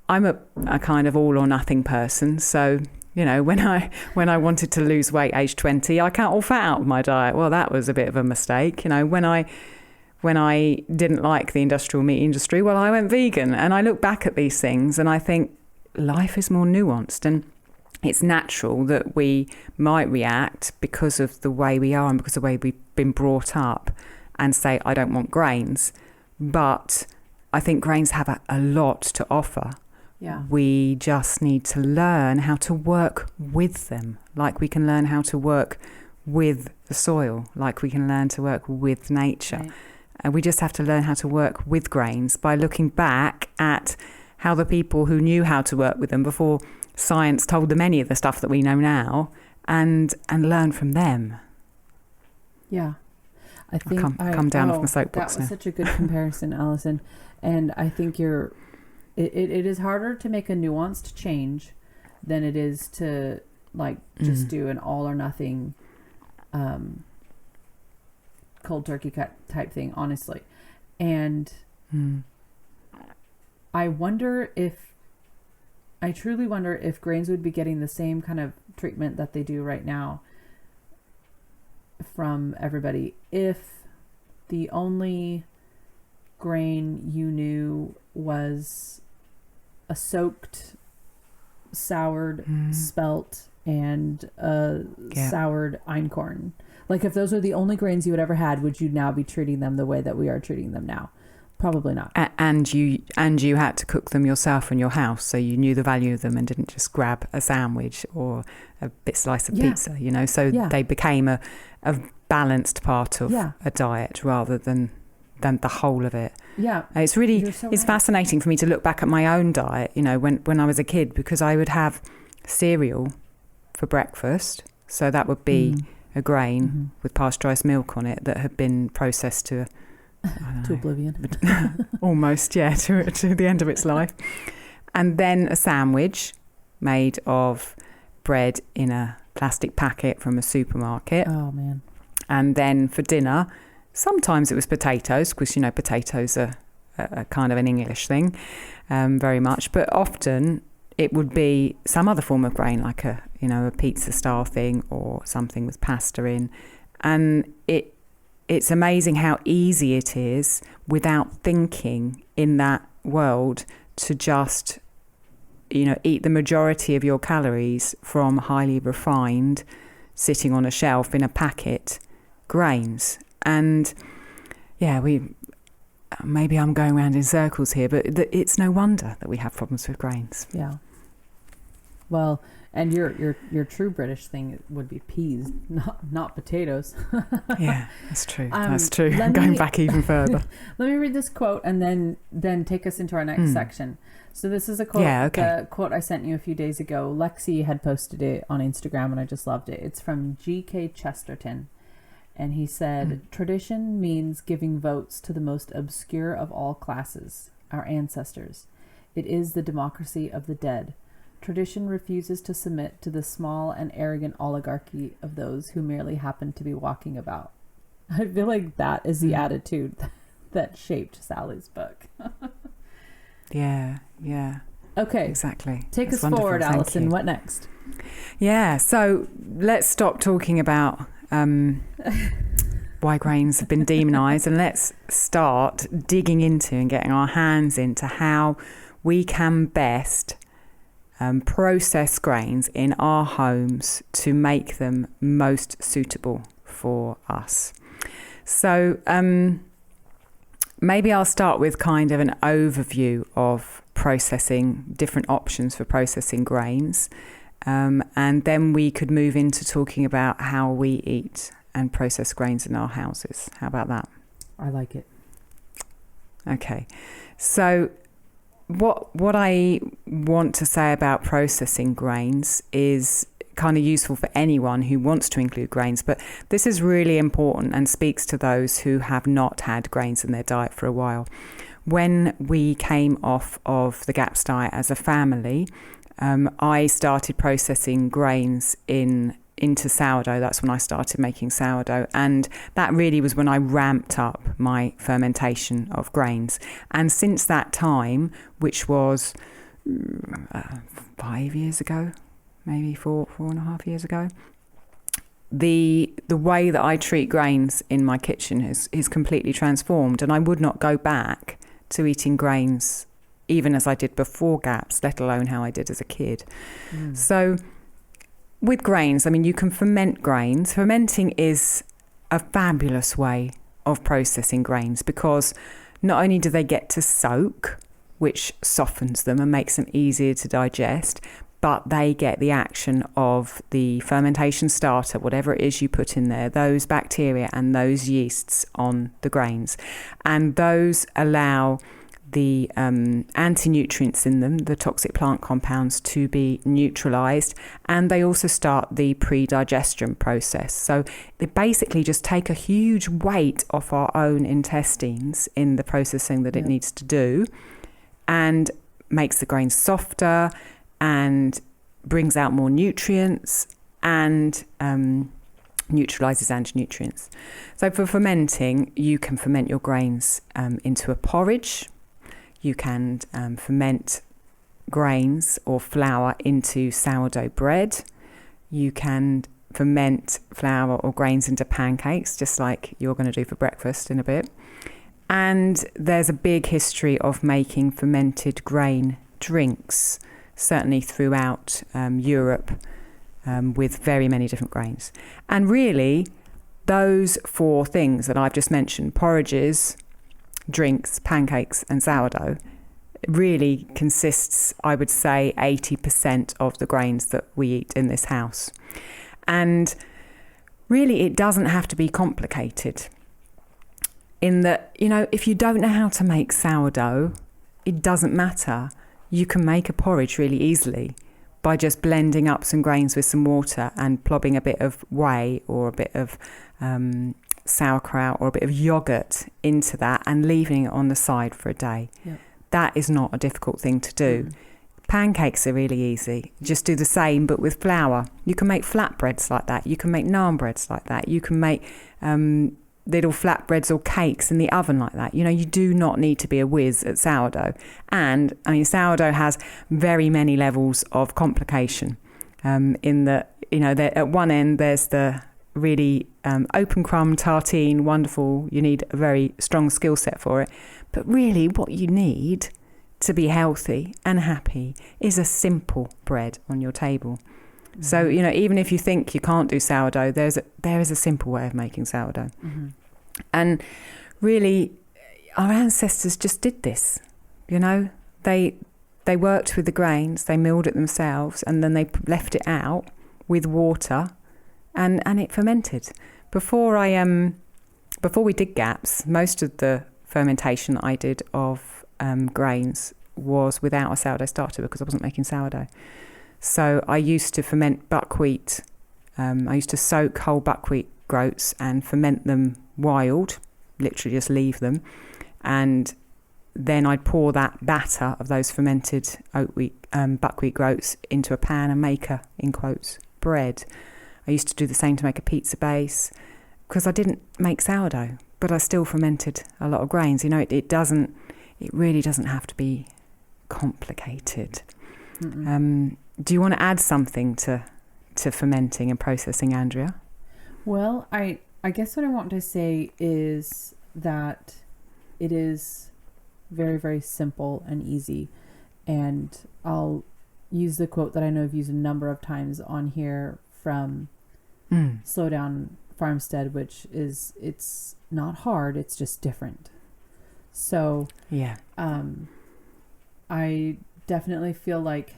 a kind of all or nothing person. So, when I wanted to lose weight age 20, I cut all fat out of my diet. Well, that was a bit of a mistake. When when I didn't like the industrial meat industry, well, I went vegan. And I look back at these things and I think life is more nuanced, and it's natural that we might react because of the way we are and because of the way we've been brought up and say, I don't want grains. But I think grains have a lot to offer.
Yeah.
We just need to learn how to work with them, like we can learn how to work with the soil, like we can learn to work with nature.
Right.
And we just have to learn how to work with grains by looking back at how the people who knew how to work with them before science told them any of the stuff that we know now, and learn from them.
Yeah. I think
come down off my soapbox
that was
now.
such a good comparison, Alison. And I think it is harder to make a nuanced change than it is to like just do an all or nothing cold turkey cut type thing, honestly. And I truly wonder if grains would be getting the same kind of treatment that they do right now from everybody if the only grain you knew was a soaked, soured spelt and a soured einkorn. Like if those were the only grains you had ever had, would you now be treating them the way that we are treating them now? Probably not.
And you had to cook them yourself in your house, so you knew the value of them and didn't just grab a sandwich or a slice of pizza, you know. So they became a balanced part of a diet rather than the whole of it. Yeah, it's really it's fascinating for me to look back at my own diet. You know, when I was a kid, because I would have cereal for breakfast, so that would be a grain with pasteurized milk on it that had been processed to
oblivion.
Almost, to the end of its life. And then a sandwich made of bread in a plastic packet from a supermarket.
Oh, man.
And then for dinner, sometimes it was potatoes, because, you know, potatoes are a kind of an English thing, very much. But often it would be some other form of grain, like a pizza style thing or something with pasta in. And it's amazing how easy it is without thinking in that world to just, eat the majority of your calories from highly refined, sitting on a shelf in a packet, grains. And maybe I'm going around in circles here, but it's no wonder that we have problems with grains.
Yeah. Well, and your true British thing would be peas, not potatoes.
Yeah, that's true. That's true. Going back even further.
Let me read this quote and then take us into our next section. So this is a quote.
Yeah, okay.
The quote I sent you a few days ago. Lexi had posted it on Instagram and I just loved it. It's from G.K. Chesterton. And he said, tradition means giving votes to the most obscure of all classes, our ancestors. It is the democracy of the dead. Tradition refuses to submit to the small and arrogant oligarchy of those who merely happen to be walking about. I feel like that is the attitude that shaped Sally's book.
Yeah.
Okay.
Exactly.
Take us forward, Alison. What next?
Yeah, so let's stop talking about why grains have been demonized, and let's start digging into and getting our hands into how we can best process grains in our homes to make them most suitable for us. So maybe I'll start with kind of an overview of processing, different options for processing grains. And then we could move into talking about how we eat and process grains in our houses. How about that?
I like it.
Okay. So what I want to say about processing grains is kind of useful for anyone who wants to include grains, but this is really important and speaks to those who have not had grains in their diet for a while. When we came off of the GAPS diet as a family, I started processing grains into sourdough. That's when I started making sourdough, and that really was when I ramped up my fermentation of grains. And since that time, which was 5 years ago, maybe 4.5 years ago, the way that I treat grains in my kitchen is completely transformed, and I would not go back to eating grains even as I did before GAPS, let alone how I did as a kid. So with grains, I mean, you can ferment grains. Fermenting is a fabulous way of processing grains because not only do they get to soak, which softens them and makes them easier to digest, but they get the action of the fermentation starter, whatever it is you put in there, those bacteria and those yeasts on the grains. And those allow the anti-nutrients in them, the toxic plant compounds, to be neutralized, and they also start the pre-digestion process. So they basically just take a huge weight off our own intestines in the processing that it needs to do, and makes the grains softer and brings out more nutrients and neutralizes anti-nutrients. So for fermenting, you can ferment your grains into a porridge. You can ferment grains or flour into sourdough bread. You can ferment flour or grains into pancakes, just like you're going to do for breakfast in a bit. And there's a big history of making fermented grain drinks, certainly throughout Europe, with very many different grains. And really, those four things that I've just mentioned, porridges, drinks, pancakes and sourdough, really consists, I would say, 80% of the grains that we eat in this house. And really, it doesn't have to be complicated. In that, you know, if you don't know how to make sourdough, it doesn't matter. You can make a porridge really easily by just blending up some grains with some water and plobbing a bit of whey or a bit of sauerkraut or a bit of yogurt into that and leaving it on the side for a day. Yep. That is not a difficult thing to do. Pancakes are really easy. Just do the same but with flour. You can make flatbreads like that. You can make naan breads like that. You can make little flatbreads or cakes in the oven like that. You know, you do not need to be a whiz at sourdough. And I mean, sourdough has very many levels of complication in that, you know, at one end there's the really open crumb tartine, wonderful. You need a very strong skill set for it. But really what you need to be healthy and happy is a simple bread on your table. Mm-hmm. So, you know, even if you think you can't do sourdough, there is a simple way of making sourdough. Mm-hmm. And really, our ancestors just did this. You know, they worked with the grains, they milled it themselves, and then they left it out with water, and it fermented. Before we did GAPS, most of the fermentation I did of grains was without a sourdough starter because I wasn't making sourdough. So I used to ferment buckwheat. I used to soak whole buckwheat groats and ferment them wild, literally just leave them. And then I'd pour that batter of those fermented buckwheat groats into a pan and make a, in quotes, bread. I used to do the same to make a pizza base because I didn't make sourdough, but I still fermented a lot of grains. You know, it really doesn't have to be complicated. Do you want to add something to fermenting and processing, Andrea?
Well, I guess what I want to say is that it is very, very simple and easy. And I'll use the quote that I know I've used a number of times on here from Slow Down Farmstead, which is, it's not hard, it's just different. So yeah, I definitely feel like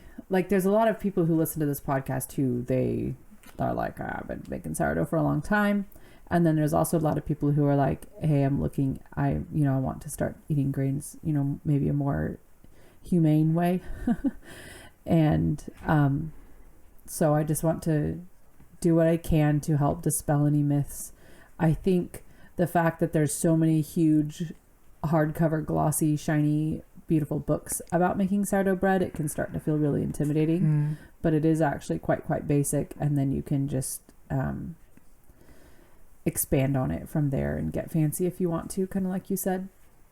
there's a lot of people who listen to this podcast who they are like, I've been making sourdough for a long time. And then there's also a lot of people who are like, hey, I want to start eating grains, maybe a more humane way. And so I just want to do what I can to help dispel any myths. I think the fact that there's so many huge hardcover, glossy, shiny, beautiful books about making sourdough bread, it can start to feel really intimidating. But it is actually quite basic, and then you can just expand on it from there and get fancy if you want to, kind of like you said.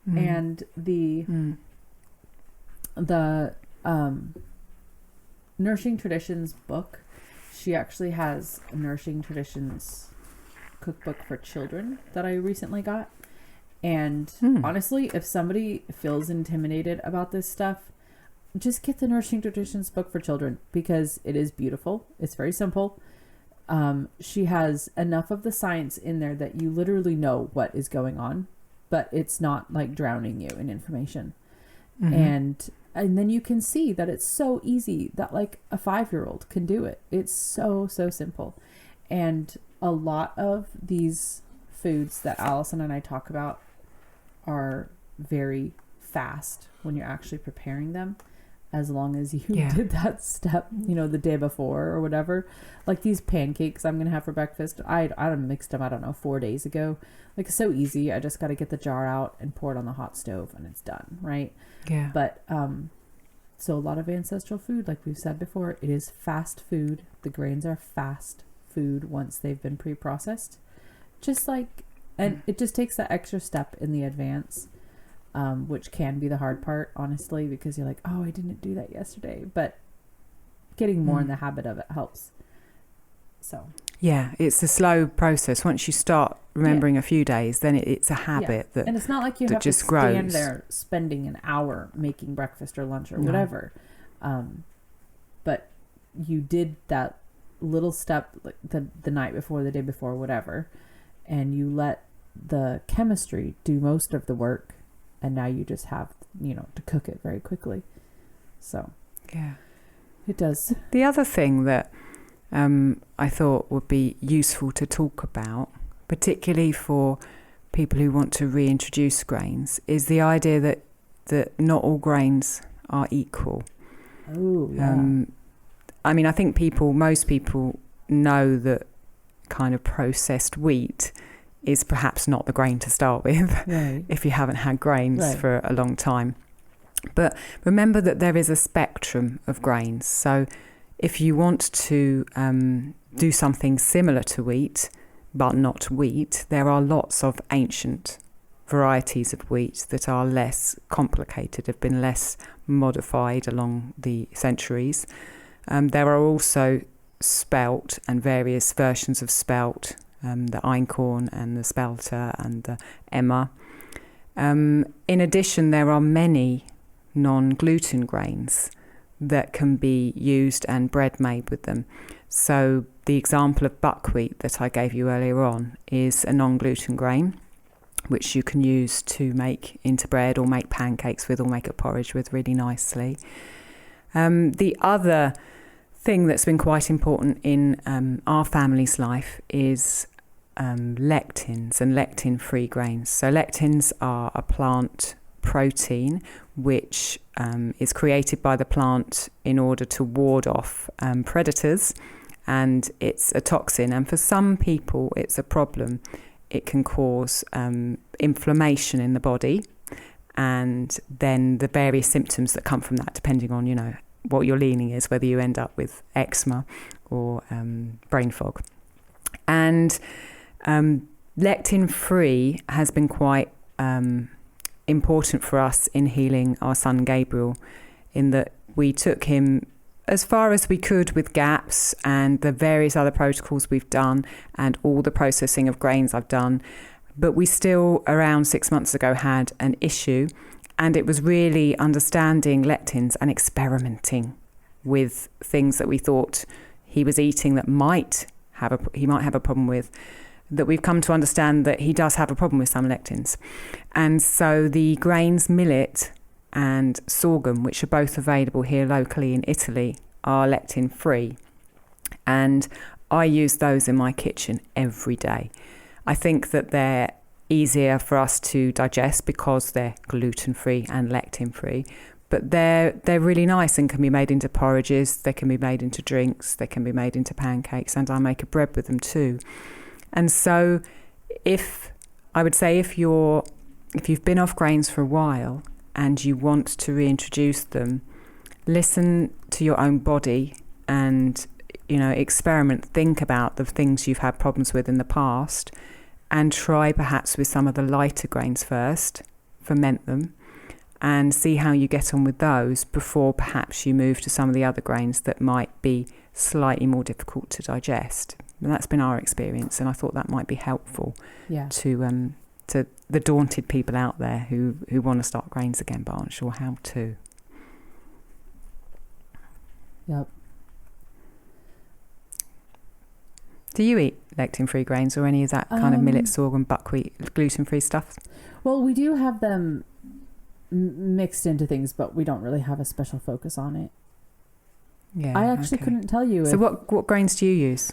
And the Nourishing Traditions book, she actually has a Nourishing Traditions cookbook for children that I recently got. And honestly, if somebody feels intimidated about this stuff, just get the Nourishing Traditions book for children, because it is beautiful. It's very simple. She has enough of the science in there that you literally know what is going on, but it's not like drowning you in information. And then you can see that it's so easy that like a 5-year-old can do it. It's so simple. And a lot of these foods that Alison and I talk about are very fast when you're actually preparing them, as long as you did that step, the day before or whatever. Like these pancakes I'm going to have for breakfast, I mixed them, 4 days ago. Like, so easy. I just got to get the jar out and pour it on the hot stove and it's done, right?
Yeah.
But, so a lot of ancestral food, like we've said before, it is fast food. The grains are fast food once they've been pre-processed. And it just takes that extra step in the advance, which can be the hard part, honestly, because you're like, oh, I didn't do that yesterday. But getting more in the habit of it helps. So. Yeah,
it's a slow process. Once you start remembering a few days, then it's a habit that
and it's not like you have to stand there spending an hour making breakfast or lunch or whatever. But you did that little step like the night before, the day before, whatever, and you let the chemistry do most of the work, and now you just have to cook it very quickly. So it does.
The other thing that I thought would be useful to talk about, particularly for people who want to reintroduce grains, is the idea that not all grains are equal.
Oh, yeah.
I think most people know that kind of processed wheat is perhaps not the grain to start with,
right,
if you haven't had grains for a long time. But remember that there is a spectrum of grains. So if you want to do something similar to wheat, but not wheat, there are lots of ancient varieties of wheat that are less complicated, have been less modified along the centuries. There are also spelt and various versions of spelt, the einkorn and the spelter and the emmer. In addition, there are many non-gluten grains that can be used and bread made with them. So the example of buckwheat that I gave you earlier on is a non-gluten grain, which you can use to make into bread or make pancakes with or make a porridge with really nicely. The other thing that's been quite important in our family's life is lectins and lectin-free grains. So lectins are a plant protein which is created by the plant in order to ward off predators, and it's a toxin, and for some people it's a problem. It can cause inflammation in the body, and then the various symptoms that come from that, depending on what your leaning is, whether you end up with eczema or brain fog. And lectin-free has been quite important for us in healing our son Gabriel, in that we took him as far as we could with GAPS and the various other protocols we've done and all the processing of grains I've done, but we still around 6 months ago had an issue, and it was really understanding lectins and experimenting with things that we thought he was eating that he might have a problem with, that we've come to understand that he does have a problem with some lectins. And so the grains millet and sorghum, which are both available here locally in Italy, are lectin free, and I use those in my kitchen every day. I think that they're easier for us to digest because they're gluten free and lectin free, but they're really nice and can be made into porridges, they can be made into drinks, they can be made into pancakes, and I make a bread with them too. And so if you've been off grains for a while and you want to reintroduce them, listen to your own body and experiment, think about the things you've had problems with in the past, and try perhaps with some of the lighter grains first, ferment them, and see how you get on with those before perhaps you move to some of the other grains that might be slightly more difficult to digest. And that's been our experience, and I thought that might be helpful to the daunted people out there who want to start grains again but aren't sure how to.
Yep.
Do you eat lectin-free grains or any of that kind of millet, sorghum, buckwheat, gluten-free stuff?
Well, we do have them mixed into things, but we don't really have a special focus on it.
Yeah,
I actually couldn't tell you.
So what grains do you use?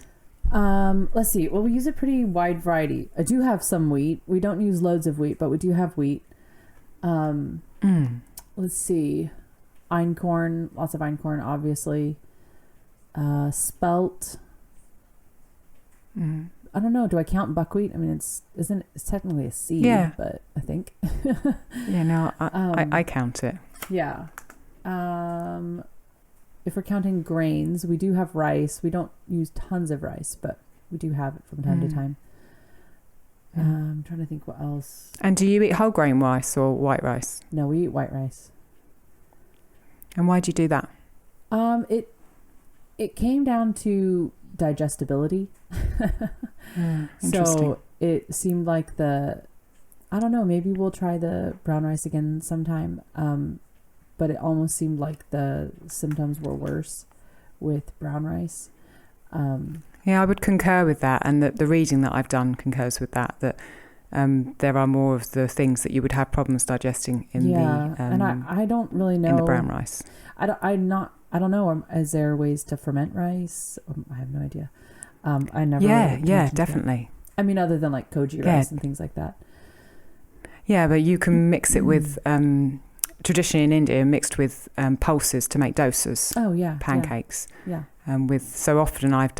Let's see. Well, we use a pretty wide variety. I do have some wheat. We don't use loads of wheat, but we do have wheat. Let's see. Einkorn, lots of einkorn, obviously. Spelt. I don't know. Do I count buckwheat? I mean, it's technically a seed, but I think.
Yeah, no, I count it.
Yeah. If we're counting grains, we do have rice. We don't use tons of rice, but we do have it from time to time. I'm trying to think what else.
And do you eat whole grain rice or white rice?
No, we eat white rice.
And why do you do that?
It came down to digestibility. So it seemed like I don't know, maybe we'll try the brown rice again sometime. But it almost seemed like the symptoms were worse with brown rice.
Yeah, I would concur with that. And the reading that I've done concurs with that there are more of the things that you would have problems digesting in
and I don't really know.
In the brown rice.
I don't know. Is there ways to ferment rice? I have no idea. I never.
Yeah, definitely.
I mean, other than like koji rice and things like that. Yeah,
but you can mix it with traditionally in India, mixed with pulses to make dosas.
Oh yeah,
pancakes.
Yeah.
So often I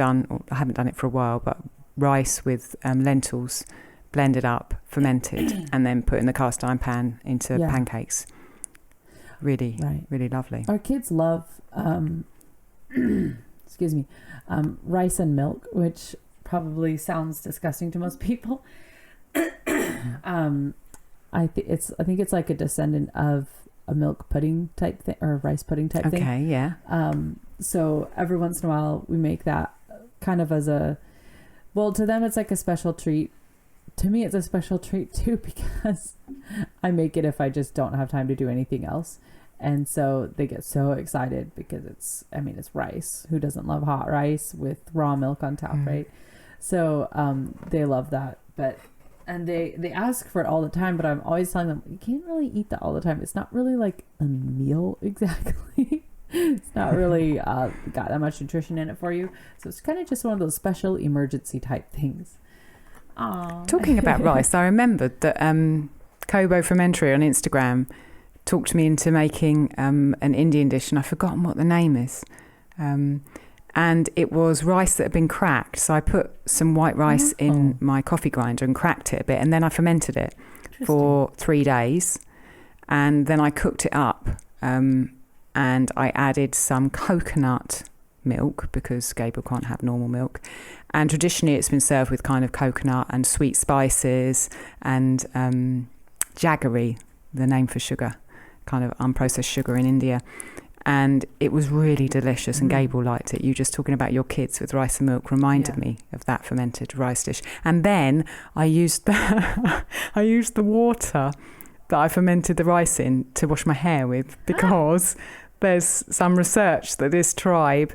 haven't done it for a while, but rice with lentils, blended up, fermented, and then put in the cast iron pan into pancakes. Really, really lovely.
Our kids love, excuse me, rice and milk, which probably sounds disgusting to most people. I think it's like a descendant of a milk pudding type thing or a rice pudding type thing.
Okay, yeah.
So every once in a while we make that kind of as to them it's like a special treat. To me it's a special treat too, because I make it if I just don't have time to do anything else. And so they get so excited because it's rice. Who doesn't love hot rice with raw milk on top, right? So they love that. And they ask for it all the time, but I'm always telling them, you can't really eat that all the time. It's not really like a meal exactly. It's not really got that much nutrition in it for you. So it's kind of just one of those special emergency type things. Aww.
Talking about rice, I remembered that Kobo Fermentary on Instagram talked me into making an Indian dish, and I've forgotten what the name is. And it was rice that had been cracked. So I put some white rice in my coffee grinder and cracked it a bit. And then I fermented it for 3 days. And then I cooked it up. And I added some coconut milk, because Gabriel can't have normal milk. And traditionally it's been served with kind of coconut and sweet spices and jaggery, the name for sugar, kind of unprocessed sugar in India. And it was really delicious, and Gabriel liked it. You just talking about your kids with rice and milk reminded me of that fermented rice dish. And then I used the water that I fermented the rice in to wash my hair with, because there's some research that this tribe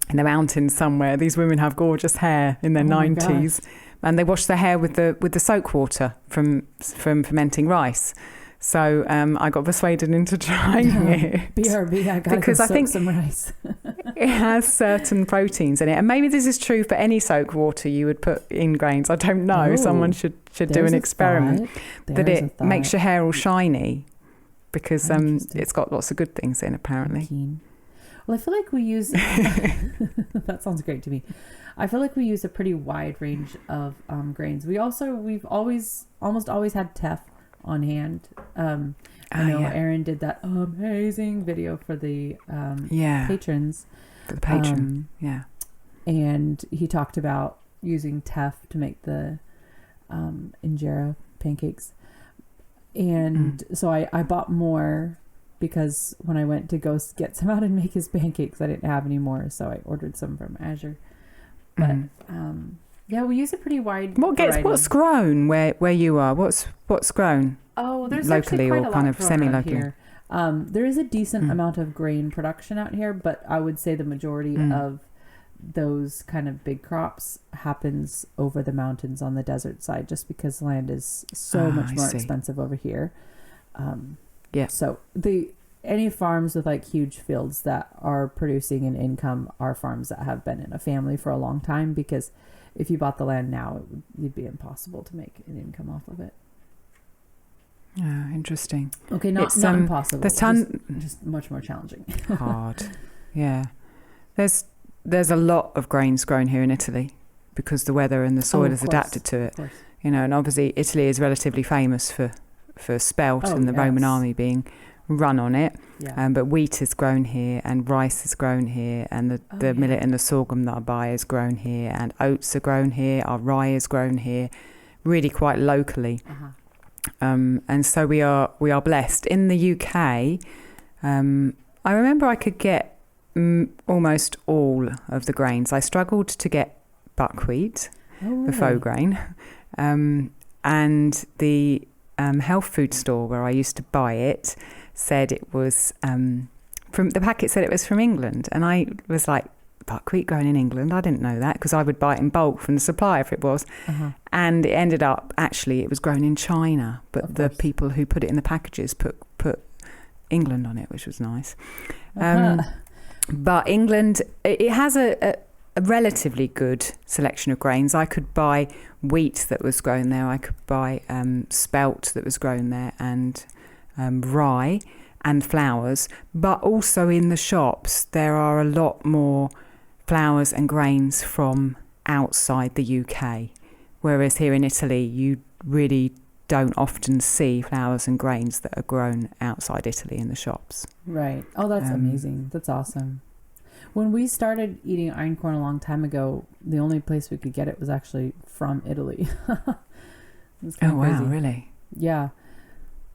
in the mountains somewhere, these women have gorgeous hair in their 90s, and they wash their hair with the soak water from fermenting rice. So I got persuaded into trying it.
BRB, I gotta
because I think
some rice.
It has certain proteins in it, and maybe this is true for any soak water you would put in grains. I don't know. Someone should do an experiment that it makes your hair all shiny, because it's got lots of good things in apparently.
Well, I feel like we use that sounds great to me. I feel like we use a pretty wide range of grains. We've almost always had teff on hand. I know Aaron did that amazing video for the patrons.
For the patron,
and he talked about using teff to make the injera pancakes. And so I bought more because when I went to go get some out and make his pancakes, I didn't have any more, so I ordered some from Azure. But yeah, we use a pretty wide variety.
What's grown where you are? What's grown?
Oh, there's
locally
actually quite
or
a
kind
lot
of
grown
semi-locally?
here. There is a decent amount of grain production out here, but I would say the majority of those kind of big crops happens over the mountains on the desert side, just because land is so much more expensive over here. So any farms with like huge fields that are producing an income are farms that have been in a family for a long time, because if you bought the land now, it'd be impossible to make an income off of it.
Yeah, interesting.
Okay, not impossible. Just much more challenging.
Hard. Yeah. There's a lot of grains grown here in Italy because the weather and the soil has adapted to it. You know, and obviously Italy is relatively famous for spelt and the Roman army being run on it.
Yeah.
But wheat is grown here, and rice is grown here, and the millet and the sorghum that I buy is grown here, and oats are grown here, our rye is grown here, really quite locally. And so we are blessed. In the UK, I remember I could get almost all of the grains. I struggled to get buckwheat, the faux grain, and the health food store where I used to buy it said it was from the packet said it was from England, and I was like, buckwheat grown in England? I didn't know that, because I would buy it in bulk from the supplier if it was. And it ended up actually it was grown in China, but the people who put it in the packages put England on it, which was nice. But England, it has a relatively good selection of grains. I could buy wheat that was grown there. I could buy spelt that was grown there, and rye and flours. But also in the shops, there are a lot more flours and grains from outside the UK. Whereas here in Italy, you really don't often see flours and grains that are grown outside Italy in the shops.
Right. Oh, that's amazing. That's awesome. When we started eating einkorn a long time ago, the only place we could get it was actually from Italy.
Oh, wow, really?
Yeah.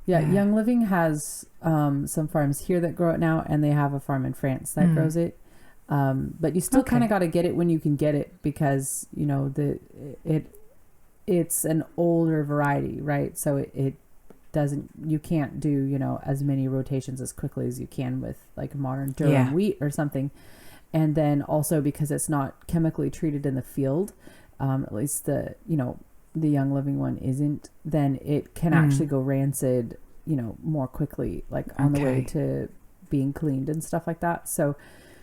Young Living has some farms here that grow it now, and they have a farm in France that grows it. But you still kind of got to get it when you can get it, because, you know, it's an older variety, right? So it doesn't, you can't do, you know, as many rotations as quickly as you can with like modern durum wheat or something. And then also because it's not chemically treated in the field, at least the Young Living one isn't, then it can actually go rancid, you know, more quickly, like on the way to being cleaned and stuff like that. So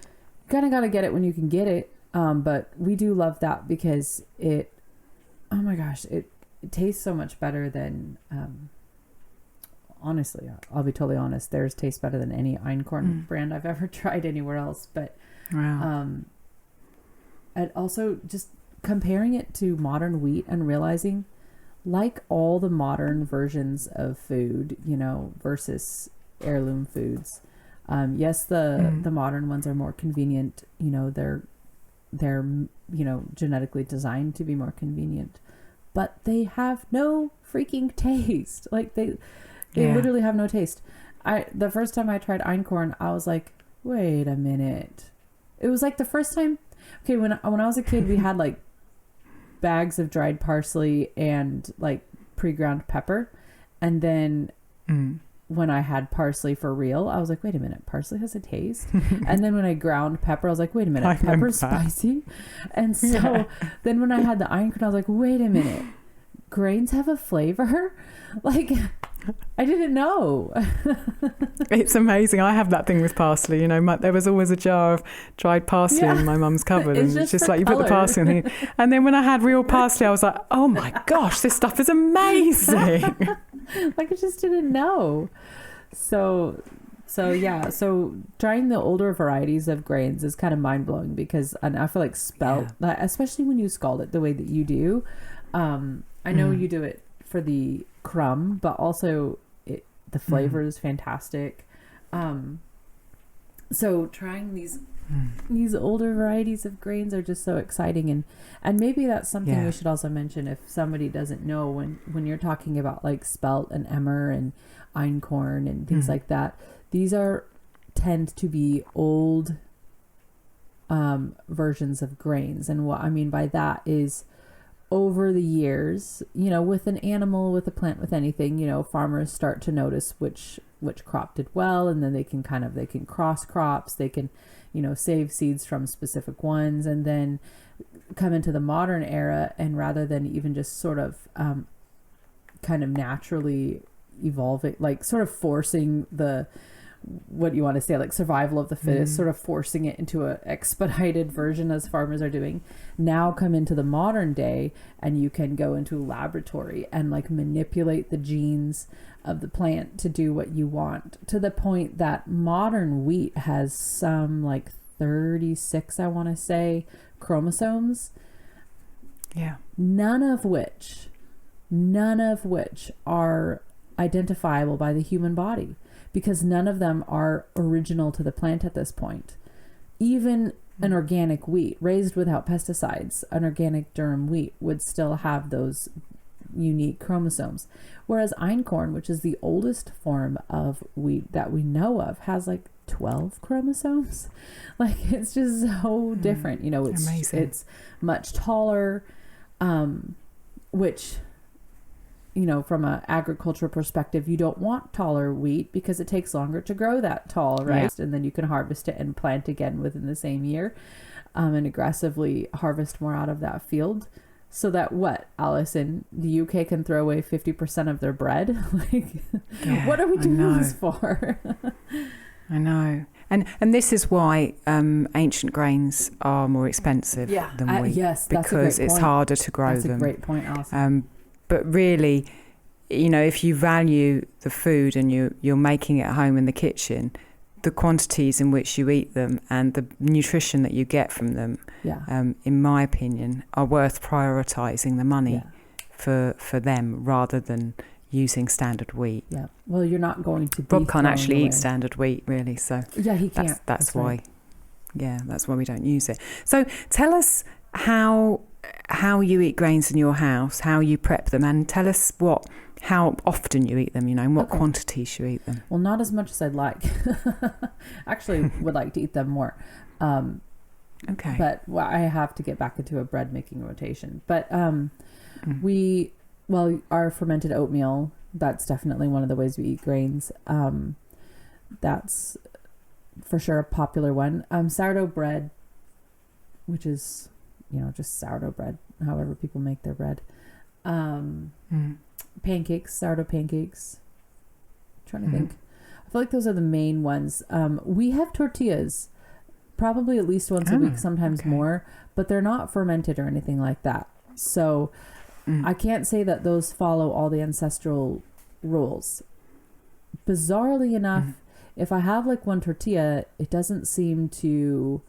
you kind of got to get it when you can get it. But we do love that because it tastes so much better than, honestly, I'll be totally honest, theirs tastes better than any einkorn brand I've ever tried anywhere else. But and also just comparing it to modern wheat and realizing, like all the modern versions of food, you know, versus heirloom foods, yes, the modern ones are more convenient, you know, they're you know, genetically designed to be more convenient, but they have no freaking taste. Like they literally have no taste. The first time I tried einkorn, I was like, wait a minute. It was like the first time, okay, when I was a kid, we had like bags of dried parsley and like pre-ground pepper, and then when I had parsley for real, I was like, wait a minute, parsley has a taste. And then when I ground pepper, I was like, wait a minute, pepper's spicy. And so then when I had the einkorn, I was like, wait a minute, grains have a flavor? Like, I didn't know.
It's amazing. I have that thing with parsley. You know, there was always a jar of dried parsley in my mum's cupboard, and it's just like you put the parsley in. And then when I had real parsley, I was like, oh my gosh, this stuff is amazing.
Like, I just didn't know. So trying the older varieties of grains is kind of mind blowing, because I feel like spelt, especially when you scald it the way that you do. I know you do it for the crumb, but also the flavor is fantastic. So trying these older varieties of grains are just so exciting, and maybe that's something we should also mention if somebody doesn't know, when you're talking about like spelt and emmer and einkorn and things like that. These tend to be old versions of grains. And what I mean by that is, over the years, with an animal, with a plant, with anything, farmers start to notice which crop did well, and then they can cross crops, they can, save seeds from specific ones, and then come into the modern era, and rather than even just sort of kind of naturally evolving, like sort of forcing what you want to say, like survival of the fittest, sort of forcing it into a expedited version as farmers are doing, now come into the modern day, and you can go into a laboratory and like manipulate the genes of the plant to do what you want, to the point that modern wheat has some like 36, I want to say, chromosomes.
Yeah.
None of which are identifiable by the human body, because none of them are original to the plant at this point. Even an organic wheat raised without pesticides, an organic durum wheat, would still have those unique chromosomes. Whereas einkorn, which is the oldest form of wheat that we know of, has like 12 chromosomes. Like, it's just so different. It's much taller, which, from an agricultural perspective, you don't want taller wheat because it takes longer to grow that tall, right? Yeah. And then you can harvest it and plant again within the same year, and aggressively harvest more out of that field. So that Alison, the UK can throw away 50% of their bread? What are we doing this for?
I know. And this is why ancient grains are more expensive than wheat.
Yes, that's a great
because it's
point.
harder to grow them.
That's a great point, Alison.
But really, if you value the food and you're making it at home in the kitchen, the quantities in which you eat them and the nutrition that you get from them, in my opinion, are worth prioritising the money for them rather than using standard wheat.
Yeah. Well, you're not going to.
Rob can't actually eat standard wheat, really. So
yeah, he can't.
That's why. Right. Yeah, that's why we don't use it. So tell us how you eat grains in your house, how you prep them, and tell us how often you eat them, and what quantities you eat them.
Well, not as much as I'd like. Actually, would like to eat them more.
Okay.
But I have to get back into a bread making rotation. But our fermented oatmeal, that's definitely one of the ways we eat grains. That's for sure a popular one. Sourdough bread, which is, just sourdough bread, however people make their bread. Pancakes, sourdough pancakes. I'm trying to think. I feel like those are the main ones. We have tortillas, probably at least once a week, sometimes more, but they're not fermented or anything like that. So I can't say that those follow all the ancestral rules. Bizarrely enough, if I have like one tortilla, it doesn't seem to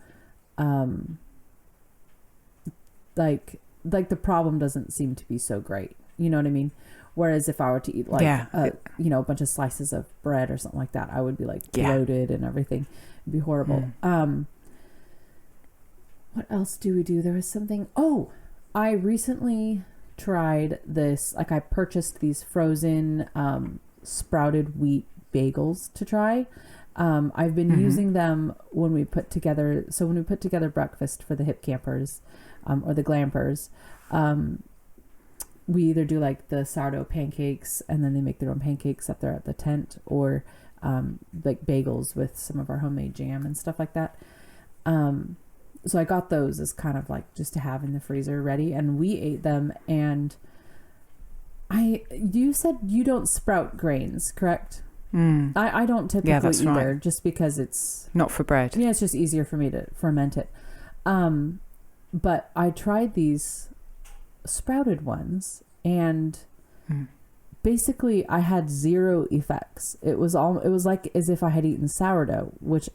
like the problem doesn't seem to be so great. You know what I mean? Whereas if I were to eat like a bunch of slices of bread or something like that, I would be like bloated and everything. It'd be horrible. What else do we do? There was something. Oh, I recently tried this. Like, I purchased these frozen sprouted wheat bagels to try. I've been using them when we put together breakfast for the hip campers or the glampers. We either do like the sourdough pancakes and then they make their own pancakes up there at the tent, or like bagels with some of our homemade jam and stuff like that. So I got those as kind of like just to have in the freezer ready, and we ate them. And you said you don't sprout grains, correct? I don't typically either, right. Just because it's
not for bread.
Yeah, it's just easier for me to ferment it. But I tried these sprouted ones, and basically I had zero effects. It was like as if I had eaten sourdough, which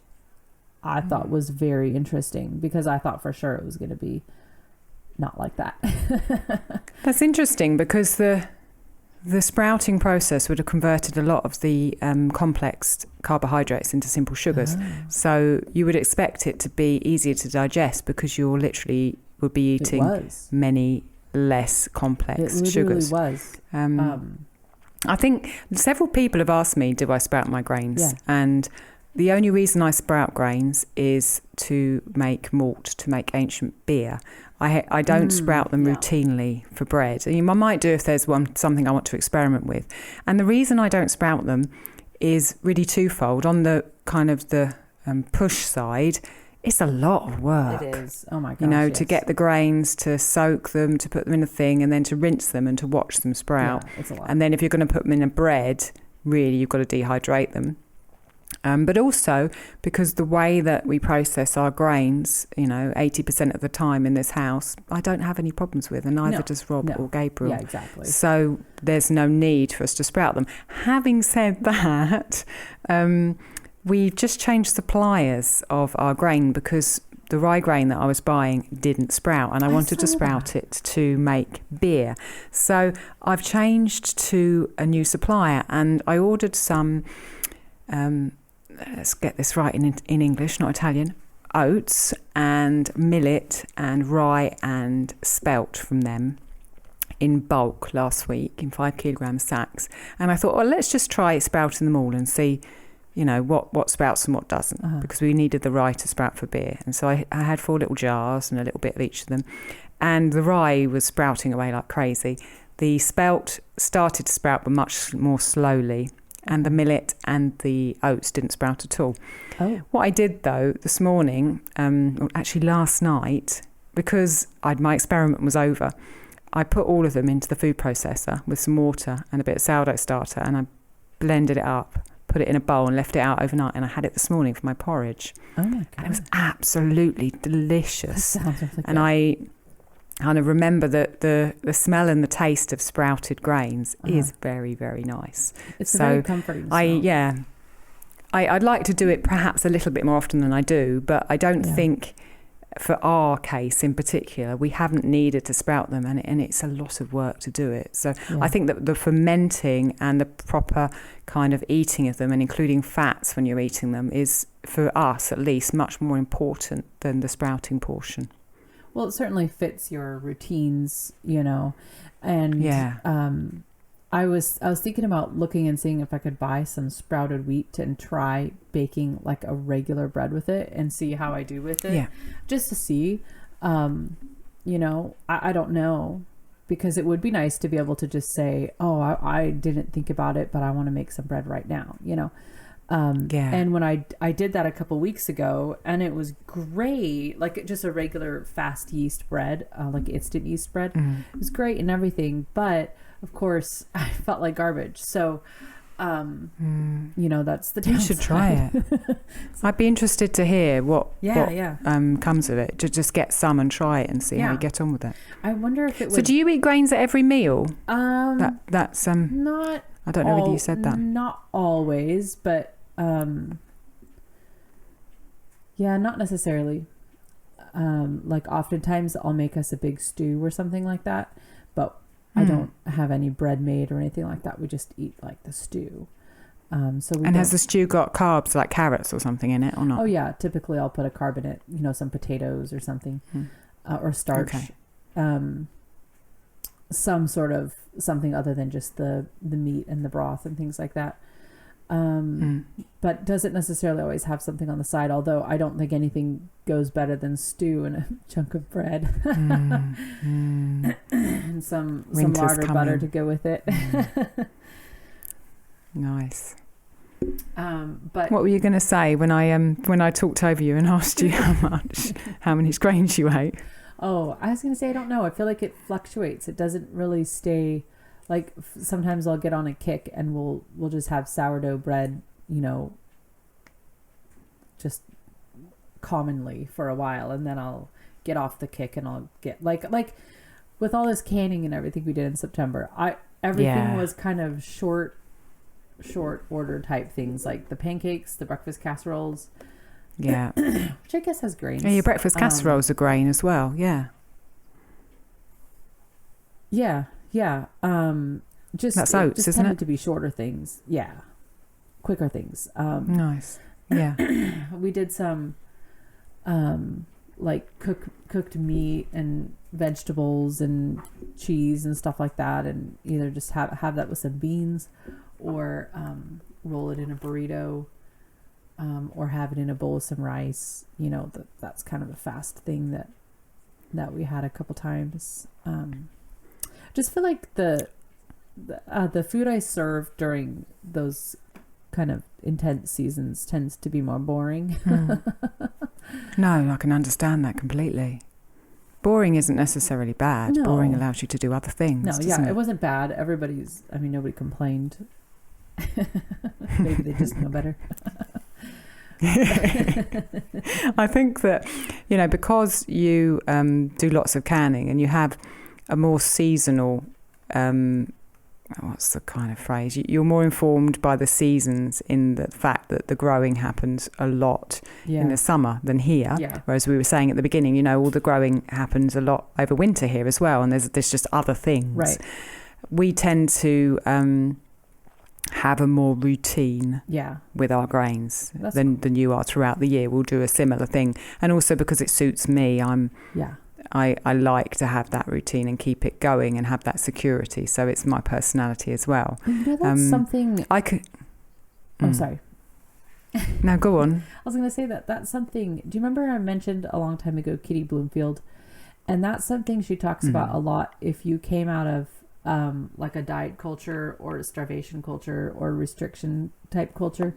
I thought was very interesting, because I thought for sure it was going to be not like that.
That's interesting, because the sprouting process would have converted a lot of the complex carbohydrates into simple sugars. So you would expect it to be easier to digest, because you literally would be eating many less complex sugars.
It literally was.
I think several people have asked me, do I sprout my grains?
Yeah.
And the only reason I sprout grains is to make malt, to make ancient beer. I don't sprout them routinely for bread. I might do if there's something I want to experiment with. And the reason I don't sprout them is really twofold. On the kind of the push side, it's a lot of work.
It is. Oh my gosh.
To get the grains, to soak them, to put them in a thing, and then to rinse them and to watch them sprout.
Yeah, it's a lot.
And then if you're going to put them in a bread, really you've got to dehydrate them. But also because the way that we process our grains, 80% of the time in this house, I don't have any problems with, and neither does Rob or Gabriel.
Yeah, exactly.
So there's no need for us to sprout them. Having said that, we've just changed suppliers of our grain because the rye grain that I was buying didn't sprout, and I wanted to sprout it to make beer. So I've changed to a new supplier, and I ordered some... let's get this right in English, not Italian, oats and millet and rye and spelt from them in bulk last week in 5 kilogram sacks. And I thought, well, let's just try sprouting them all and see, what sprouts and what doesn't, because we needed the rye to sprout for beer. And so I had 4 little jars and a little bit of each of them. And the rye was sprouting away like crazy. The spelt started to sprout, but much more slowly. And the millet and the oats didn't sprout at all.
Oh.
What I did, though, this morning, or actually last night, because my experiment was over, I put all of them into the food processor with some water and a bit of sourdough starter, and I blended it up, put it in a bowl and left it out overnight, and I had it this morning for my porridge.
Oh, my God.
And it was absolutely delicious.
That sounds really
and I kind of remember that the smell and the taste of sprouted grains is very, very nice.
It's a very comforting smell.
I'd like to do it perhaps a little bit more often than I do, but I don't think for our case in particular, we haven't needed to sprout them, and it's a lot of work to do it. So I think that the fermenting and the proper kind of eating of them, and including fats when you're eating them, is, for us at least, much more important than the sprouting portion.
Well, it certainly fits your routines, and I was thinking about looking and seeing if I could buy some sprouted wheat and try baking like a regular bread with it and see how I do with it, just to see. I don't know, because it would be nice to be able to just say, oh, I didn't think about it, but I want to make some bread right now, And when I did that a couple weeks ago, and it was great, like just a regular fast yeast bread, like instant yeast bread. It was great and everything, but of course I felt like garbage. So, that's the downside.
You should try it. I'd be interested to hear what comes of it. To just get some and try it and see how you get on with it.
I wonder if it would.
So, do you eat grains at every meal? That's
not.
I don't know whether you said that.
Not always, but. Not necessarily. Like oftentimes I'll make us a big stew or something like that, but I don't have any bread made or anything like that. We just eat like the stew. Has the stew got carbs like carrots or something in it or not? Oh yeah, typically I'll put a carb in it, some potatoes or something, or starch. Okay. Some sort of something other than just the meat and the broth and things like that. But doesn't necessarily always have something on the side, although I don't think anything goes better than stew and a chunk of bread and some lard or butter to go with it. Nice. But what were you going to say when I talked over you and asked you how many grains you ate? Oh, I was going to say I don't know. I feel like it fluctuates. It doesn't really stay. Like sometimes I'll get on a kick and we'll just have sourdough bread, just commonly for a while, and then I'll get off the kick and I'll get like with all this canning and everything we did in September. Everything was kind of short order type things, like the pancakes, the breakfast casseroles. Yeah. Which I guess has grains. Yeah, your breakfast casseroles are grain as well. Yeah. Yeah. Yeah. That's oats, just isn't it? To be shorter things. Yeah. Quicker things. Nice. Yeah. We did some like cooked meat and vegetables and cheese and stuff like that, and either just have that with some beans, or roll it in a burrito, or have it in a bowl with some rice. That's kind of a fast thing that we had a couple times. Just feel like the food I serve during those kind of intense seasons tends to be more boring.
No, I can understand that completely. Boring isn't necessarily bad.
No.
Boring allows you to do other things.
No,
doesn't
it wasn't bad. Nobody complained. Maybe they just know better.
I think that, because you do lots of canning and you have a more seasonal, what's the kind of phrase? You're more informed by the seasons in the fact that the growing happens a lot in the summer than here. Yeah. Whereas we were saying at the beginning, all the growing happens a lot over winter here as well. And there's just other things. Right. We tend to have a more routine with our grains than you are throughout the year. We'll do a similar thing. And also because it suits me, I like to have that routine and keep it going and have that security. So it's my personality as well.
That's something I could. I'm sorry.
No, go on.
I was going to say that's something. Do you remember I mentioned a long time ago Kitty Bloomfield? And that's something she talks about a lot. If you came out of like a diet culture or a starvation culture or restriction type culture,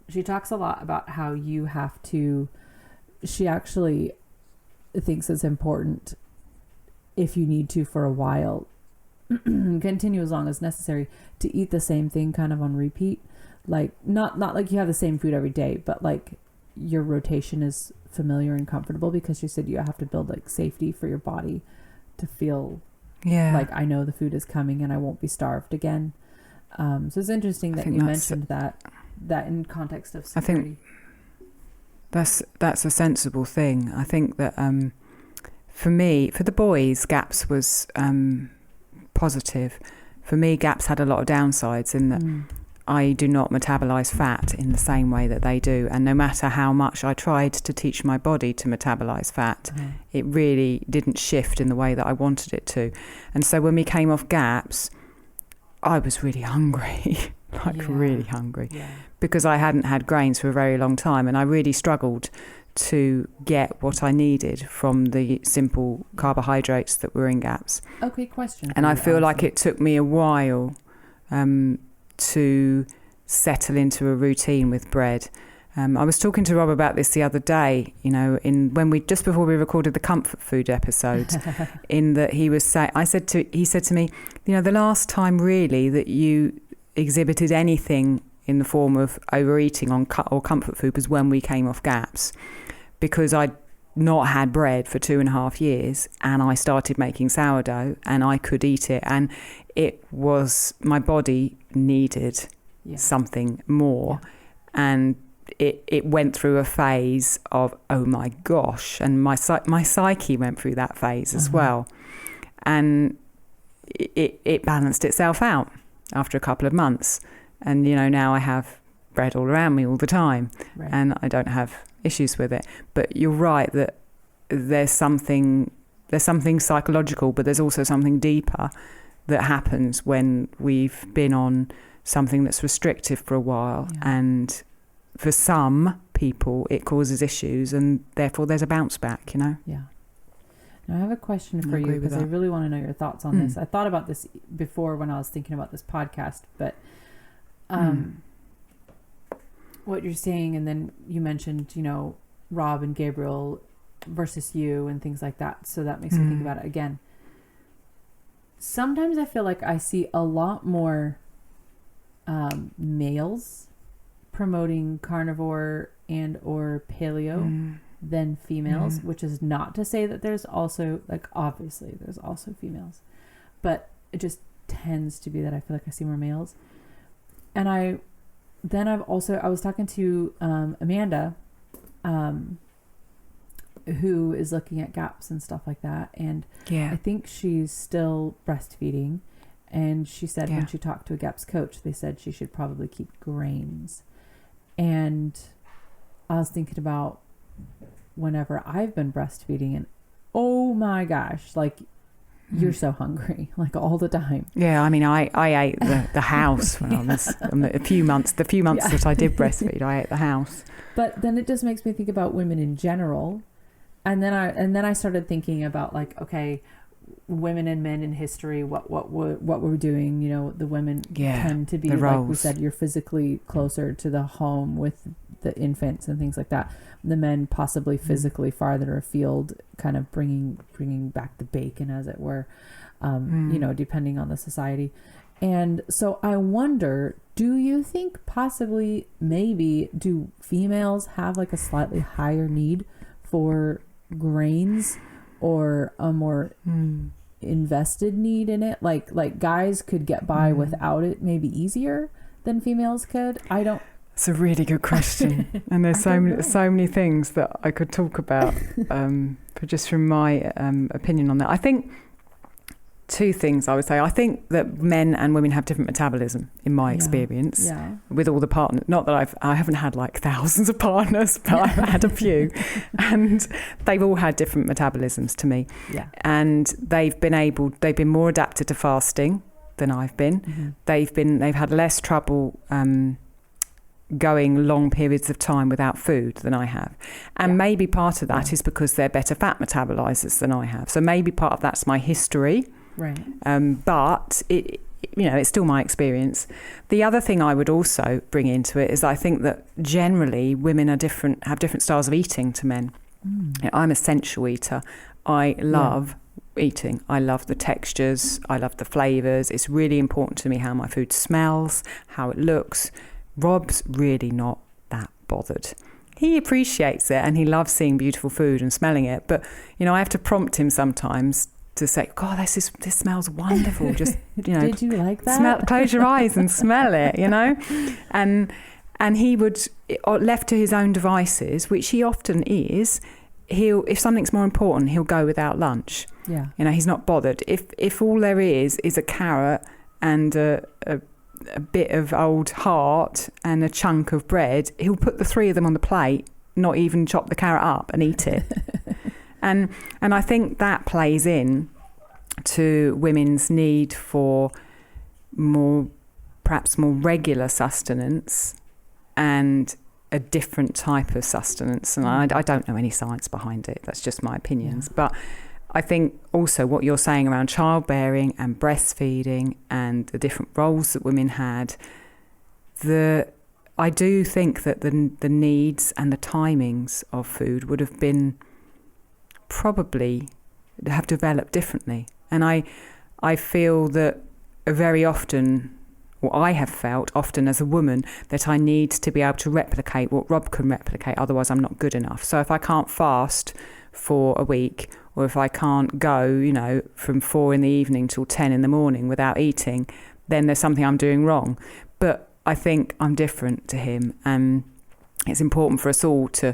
she talks a lot about how you have to. She actually thinks it's important, if you need to for a while, continue as long as necessary, to eat the same thing kind of on repeat. Like not like you have the same food every day, but like your rotation is familiar and comfortable, because she said you have to build like safety for your body to feel like I know the food is coming and I won't be starved again. So it's interesting that you mentioned that in context of security.
I think that's a sensible thing. I think that for me, for the boys, GAPS was positive. For me, GAPS had a lot of downsides in that I do not metabolize fat in the same way that they do. And no matter how much I tried to teach my body to metabolize fat, it really didn't shift in the way that I wanted it to. And so when we came off GAPS, I was really hungry, really hungry, because I hadn't had grains for a very long time. And I really struggled to get what I needed from the simple carbohydrates that were in GAPS.
Okay, question.
And I feel like it took me a while to settle into a routine with bread. I was talking to Rob about this the other day, just before we recorded the comfort food episode, in that he said to me, the last time really that you exhibited anything in the form of overeating or comfort food was when we came off GAPS, because I'd not had bread for 2.5 years and I started making sourdough and I could eat it, and it was, my body needed something more, and it went through a phase of, oh my gosh, and my psyche went through that phase as well, and it balanced itself out after a couple of months, and now I have bread all around me all the time, and I don't have issues with it. But you're right that there's something psychological, but there's also something deeper that happens when we've been on something that's restrictive for a while, and for some people it causes issues, and therefore there's a bounce back. Now
I have a question for you, because I really want to know your thoughts on this. I thought about this before when I was thinking about this podcast, but what you're saying, and then you mentioned, Rob and Gabriel versus you and things like that. So that makes me think about it again. Sometimes I feel like I see a lot more males promoting carnivore and or paleo than females, which is not to say that there's also, like, obviously there's also females, but it just tends to be that I feel like I see more males. And I was talking to Amanda, who is looking at GAPS and stuff like that, and I think she's still breastfeeding, and she said when she talked to a GAPS coach, they said she should probably keep grains. And I was thinking about whenever I've been breastfeeding, and oh my gosh, like you're so hungry, like all the time.
Yeah, I mean, I ate the house when I was the few months that I did breastfeed, I ate the house.
But then it just makes me think about women in general, and then I started thinking about like, okay, women and men in history, what we're doing. You know, the women tend to be, like we said, you're physically closer to the home with the infants and things like that. The men possibly physically farther afield, kind of bringing back the bacon, as it were, you know, depending on the society. And so I wonder, do you think possibly maybe do females have like a slightly higher need for grains, or a more invested need in it? Like guys could get by without it maybe easier than females could?
It's a really good question, and there's so many things that I could talk about, just from my opinion on that. I think two things I would say. I think that men and women have different metabolism, in my experience, with all the partners. Not that I haven't had like thousands of partners, but I've had a few, and they've all had different metabolisms to me. Yeah. And they've been more adapted to fasting than I've been. Mm-hmm. They've had less trouble going long periods of time without food than I have. And maybe part of that is because they're better fat metabolizers than I have. So maybe part of that's my history. Right. But it's still my experience. The other thing I would also bring into it is I think that generally women have different styles of eating to men. I'm a sensual eater. I love eating. I love the textures. I love the flavors. It's really important to me how my food smells, how it looks. Rob's really not that bothered. He appreciates it and he loves seeing beautiful food and smelling it. But, you know, I have to prompt him sometimes to say, God, this smells wonderful. Just, you know. Did
you like that?
Close your eyes and smell it, you know. And he would, left to his own devices, which he often is, if something's more important, he'll go without lunch. Yeah. You know, he's not bothered. If all there is a carrot and a bit of old heart and a chunk of bread, he'll put the three of them on the plate, not even chop the carrot up and eat it. and I think plays in to women's need for perhaps more regular sustenance and a different type of sustenance. And I don't know any science behind it. That's just my opinions. But I think also what you're saying around childbearing and breastfeeding and the different roles that women had, I do think that the needs and the timings of food would have been probably have developed differently. And I feel that very often, or I have felt often as a woman, that I need to be able to replicate what Rob can replicate, otherwise I'm not good enough. So if I can't fast for a week, or if I can't go, you know, from 4 p.m. till 10 a.m. without eating, then there's something I'm doing wrong. But I think I'm different to him, and it's important for us all to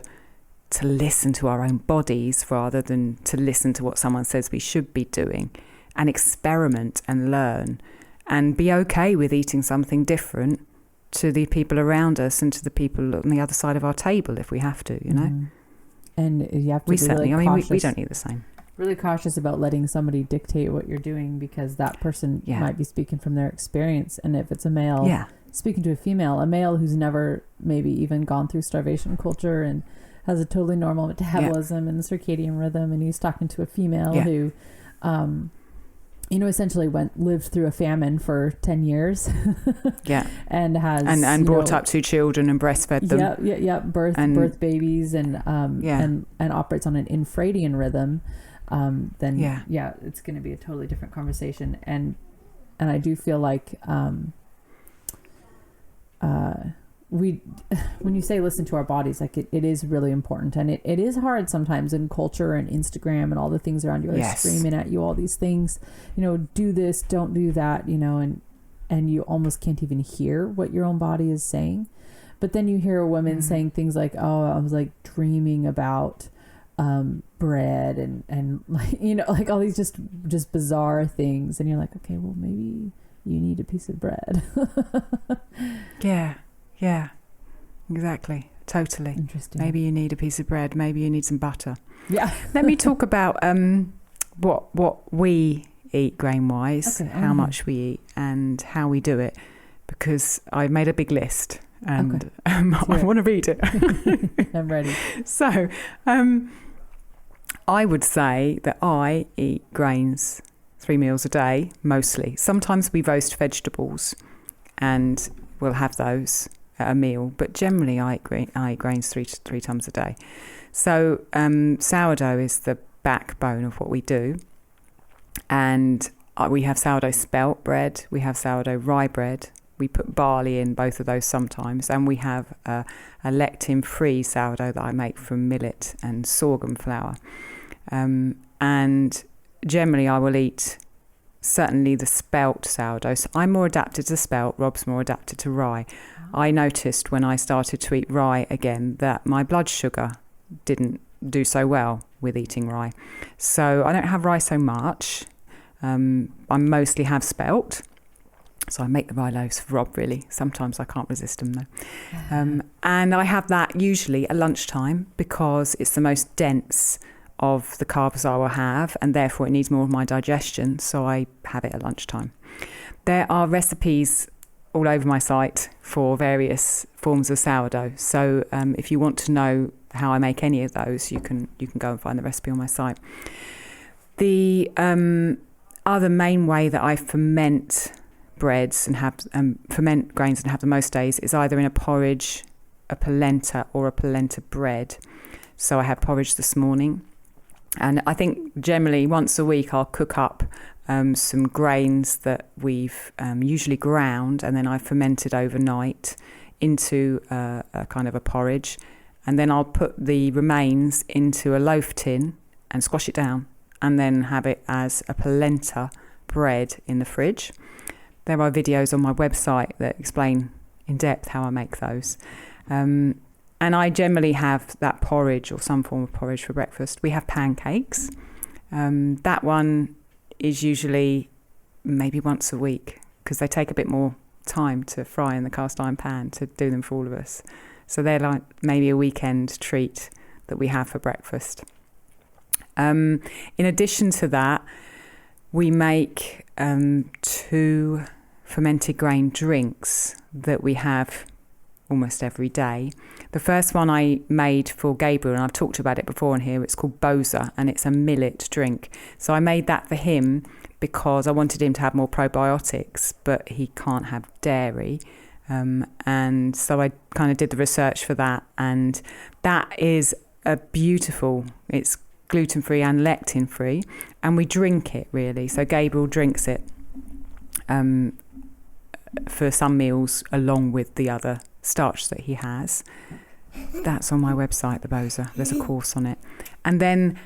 listen to our own bodies rather than to listen to what someone says we should be doing, and experiment and learn and be okay with eating something different to the people around us and to the people on the other side of our table if we have to, you know. And you have to we don't eat the same.
Really cautious about letting somebody dictate what you're doing, because that person might be speaking from their experience. And if it's a male speaking to a male who's never maybe even gone through starvation culture and has a totally normal metabolism and circadian rhythm, and he's talking to a female who essentially lived through a famine for 10 years. And has
and brought up 2 children and breastfed them.
Birth babies and operates on an infradian rhythm. Then it's going to be a totally different conversation. And I do feel like when you say listen to our bodies, like it is really important, and it is hard sometimes in culture and Instagram and all the things around you are screaming at you all these things, you know, do this, don't do that, you know, and you almost can't even hear what your own body is saying. But then you hear a woman saying things like, oh, I was like dreaming about bread and like, you know, like all these just bizarre things, and you're like, okay, well, maybe you need a piece of bread.
Yeah, exactly. Totally.
Interesting.
Maybe you need a piece of bread. Maybe you need some butter.
Yeah.
Let me talk about what we eat grain-wise, how much we eat and how we do it, because I've made a big list and I want to read it.
I'm ready.
So I would say that I eat grains 3 meals a day, mostly. Sometimes we roast vegetables and we'll have those at a meal, but generally I eat grains three times a day. So sourdough is the backbone of what we do, and we have sourdough spelt bread, we have sourdough rye bread, we put barley in both of those sometimes, and we have a lectin-free sourdough that I make from millet and sorghum flour. And generally I will eat certainly the spelt sourdough. So I'm more adapted to spelt, Rob's more adapted to rye. I noticed when I started to eat rye again that my blood sugar didn't do so well with eating rye. So I don't have rye so much. I mostly have spelt. So I make the rye loaves for Rob, really. Sometimes I can't resist them, though. And I have that usually at lunchtime because it's the most dense of the carbs I will have, and therefore it needs more of my digestion. So I have it at lunchtime. There are recipes all over my site for various forms of sourdough. So if you want to know how I make any of those, you can go and find the recipe on my site. The other main way that I ferment breads and have ferment grains and have the most days is either in a porridge, a polenta, or a polenta bread. So I had porridge this morning, and I think generally once a week I'll cook up some grains that we've usually ground, and then I've fermented overnight into a kind of a porridge, and then I'll put the remains into a loaf tin and squash it down, and then have it as a polenta bread in the fridge. There are videos on my website that explain in depth how I make those. And I generally have that porridge or some form of porridge for breakfast. We have pancakes. That one is usually maybe once a week because they take a bit more time to fry in the cast iron pan to do them for all of us. So they're like maybe a weekend treat that we have for breakfast. In addition to that, we make 2 fermented grain drinks that we have almost every day. The first one I made for Gabriel, and I've talked about it before in here, it's called Boza, and it's a millet drink. So I made that for him because I wanted him to have more probiotics, but he can't have dairy. And so I kind of did the research for that, and that is it's gluten-free and lectin-free, and we drink it really. So Gabriel drinks it for some meals along with the other starch that he has. That's on my website, the Boza. There's a course on it. And then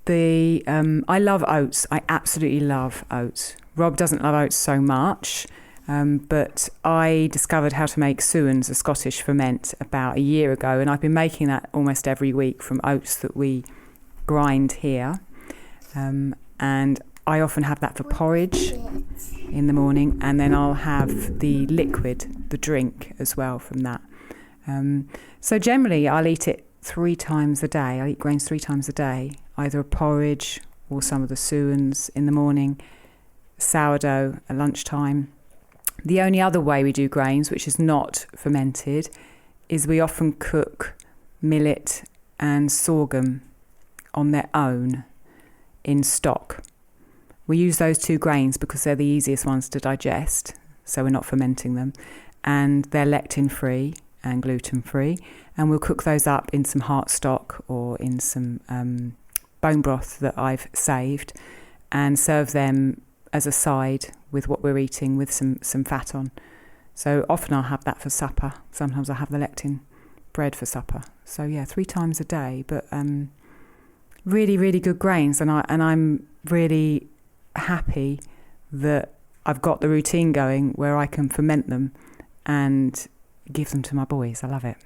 I love oats. I absolutely love oats. Rob doesn't love oats so much, but I discovered how to make suans, a Scottish ferment, about a year ago, and I've been making that almost every week from oats that we grind here, and I often have that for porridge in the morning, and then I'll have the liquid, the drink as well from that. So generally I'll eat it 3 times a day. I eat grains 3 times a day, either a porridge or some of the suans in the morning, sourdough at lunchtime. The only other way we do grains, which is not fermented, is we often cook millet and sorghum on their own in stock. We use those 2 grains because they're the easiest ones to digest, so we're not fermenting them, and they're lectin-free and gluten-free, and we'll cook those up in some heart stock or in some bone broth that I've saved, and serve them as a side with what we're eating with some fat on. So often I'll have that for supper. Sometimes I'll have the lectin bread for supper. So yeah, 3 times a day, but really, really good grains, and I'm really happy that I've got the routine going where I can ferment them and give them to my boys. I love it.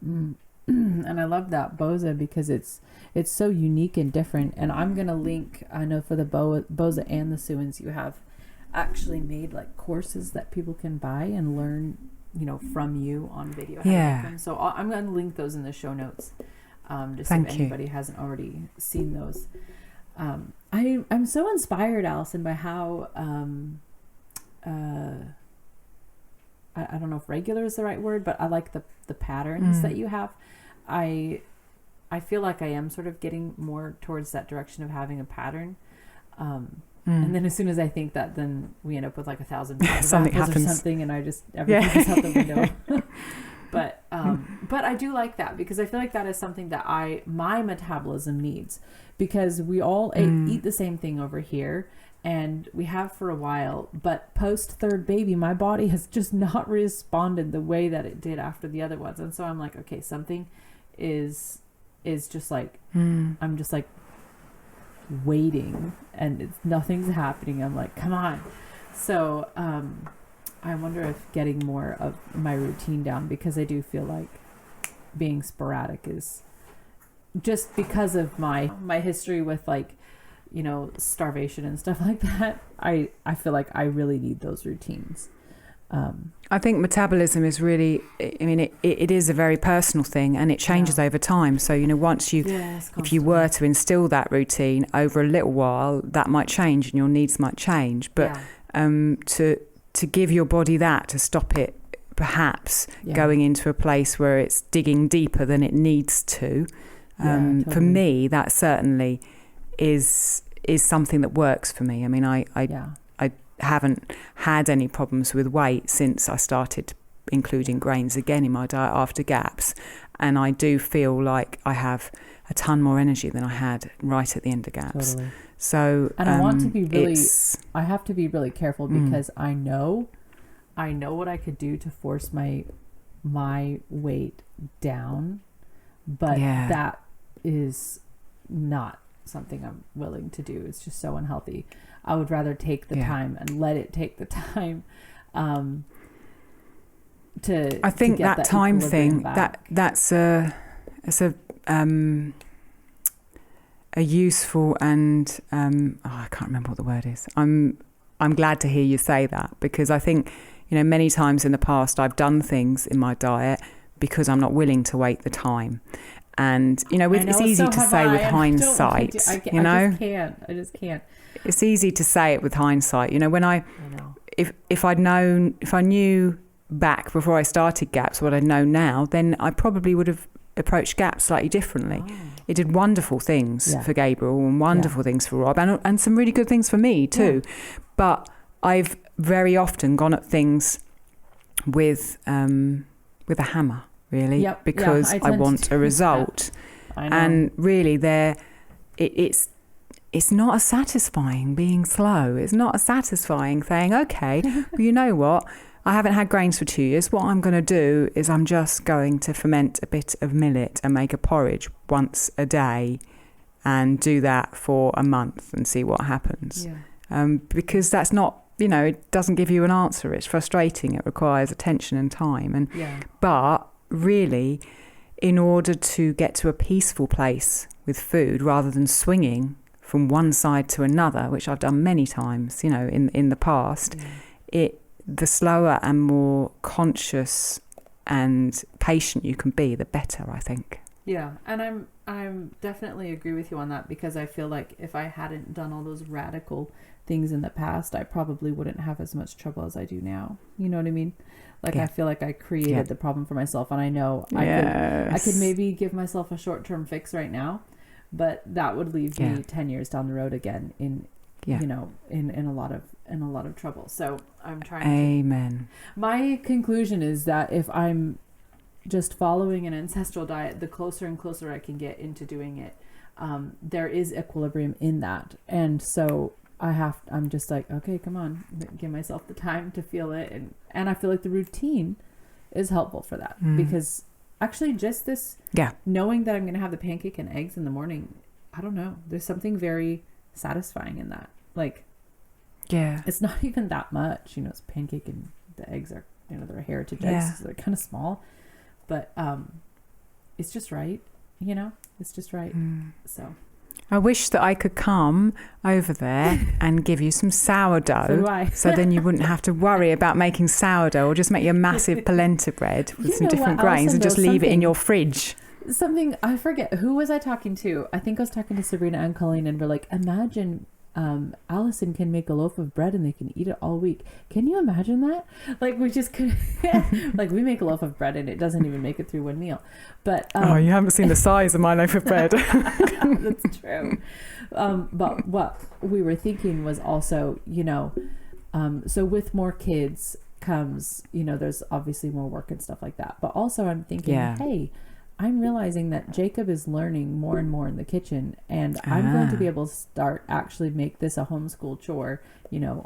And I love that Boza because it's so unique and different. And I'm gonna link, I know for the Boza and the suans, you have actually made like courses that people can buy and learn, from you on video how to make them. So I'm gonna link those in the show notes, just if anybody hasn't already seen those. I'm so inspired, Alison, by how I don't know if regular is the right word, but I like the patterns that you have. I feel like I am sort of getting more towards that direction of having a pattern. And then as soon as I think that, then we end up with like 1,000
something happens
or something, and I just everything is out the window. But I do like that, because I feel like that is something that my metabolism needs, because we all eat the same thing over here, and we have for a while, but post third baby, my body has just not responded the way that it did after the other ones. And so I'm like, okay, something is just like, I'm just like waiting, and nothing's happening. I'm like, come on. So, I wonder if getting more of my routine down, because I do feel like being sporadic is just because of my history with, like, you know, starvation and stuff like that. I feel like I really need those routines.
I think metabolism is really, I mean, it is a very personal thing, and it changes over time. So, you know, once if you were to instill that routine over a little while, that might change and your needs might change. But to give your body that, to stop it perhaps going into a place where it's digging deeper than it needs to, totally. For me, that certainly is something that works for me. I mean, I haven't had any problems with weight since I started including grains again in my diet after GAPS, and I do feel like I have a ton more energy than I had right at the end of GAPS.
Totally.
So,
and I want to be really, I have to be really careful, because I know what I could do to force my weight down, but that is not something I'm willing to do. It's just so unhealthy. I would rather take the time and let it take the time.
I think that time thing that's a useful and I can't remember what the word is. I'm glad to hear you say that, because I think, you know, many times in the past I've done things in my diet because I'm not willing to wait the time. And, you know, it's easy to say with hindsight, you know.
I just can't.
It's easy to say it with hindsight. You know, when if I knew back before I started GAPS what I know now, then I probably would have approached GAPS slightly differently. It did wonderful things for Gabriel and wonderful things for Rob, and some really good things for me too. But I've very often gone at things with a hammer, really, because I want a result. And really, it's not as satisfying being slow. It's not as satisfying saying, okay, well, you know what? I haven't had grains for 2 years. What I'm going to do is I'm just going to ferment a bit of millet and make a porridge once a day, and do that for a month and see what happens. Because that's not, you know, it doesn't give you an answer. It's frustrating. It requires attention and time. But really, in order to get to a peaceful place with food, rather than swinging from one side to another, which I've done many times, you know, in the past, the slower and more conscious and patient you can be, the better, I think.
Yeah, and I'm definitely agree with you on that, because I feel like if I hadn't done all those radical things in the past, I probably wouldn't have as much trouble as I do now. You know what I mean? Like, I feel like I created the problem for myself, and I know I could maybe give myself a short-term fix right now, but that would leave me 10 years down the road again in you know, in a lot of trouble. So I'm trying.
Amen.
My conclusion is that if I'm just following an ancestral diet, the closer and closer I can get into doing it, there is equilibrium in that. And so I'm just like, okay, come on, give myself the time to feel it. And I feel like the routine is helpful for that, because actually just this, knowing that I'm going to have the pancake and eggs in the morning, I don't know, there's something very satisfying in that. Like, it's not even that much, you know, it's pancake and the eggs are, you know, they're heritage eggs, so they're kind of small, but it's just right, you know, it's just right. So
I wish that I could come over there and give you some sourdough, so then you wouldn't have to worry about making sourdough, or just make you a massive polenta bread with some different grains and just leave it in your fridge.
something, I forget, who was I talking to? I think I was talking to Sabrina and Colleen, and we're like, imagine Alison can make a loaf of bread and they can eat it all week. Can you imagine that? Like, we just could, like, we make a loaf of bread and it doesn't even make it through one meal. But
you haven't seen the size of my loaf of bread.
That's true. But what we were thinking was also, so with more kids comes, there's obviously more work and stuff like that. But also I'm thinking, hey, I'm realizing that Jacob is learning more and more in the kitchen, and I'm going to be able to actually make this a homeschool chore.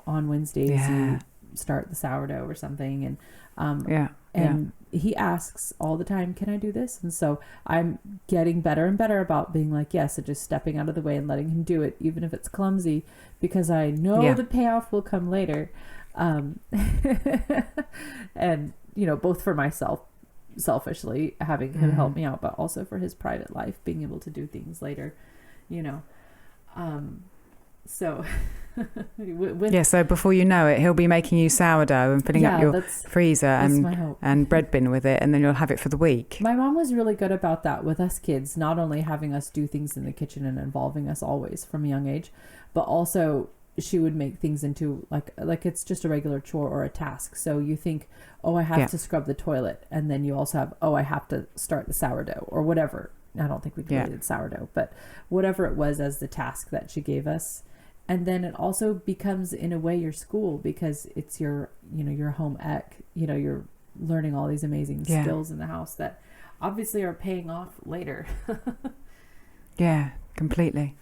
On Wednesdays you start the sourdough or something, and he asks all the time, can I do this? And so I'm getting better and better about being like, yes, and just stepping out of the way and letting him do it, even if it's clumsy, because I know the payoff will come later. And, both for myself, selfishly having him help me out, but also for his private life, being able to do things later, so
so before you know it, he'll be making you sourdough and filling up your freezer and bread bin with it, and then you'll have it for the week.
My mom was really good about that with us kids, not only having us do things in the kitchen and involving us always from a young age, but also she would make things into like it's just a regular chore or a task. So you think, I have to scrub the toilet, and then you also have, I have to start the sourdough or whatever. I don't think we created sourdough, but whatever it was as the task that she gave us. And then it also becomes in a way your school, because it's your your home ec, you're learning all these amazing skills in the house that obviously are paying off later.
Yeah, completely.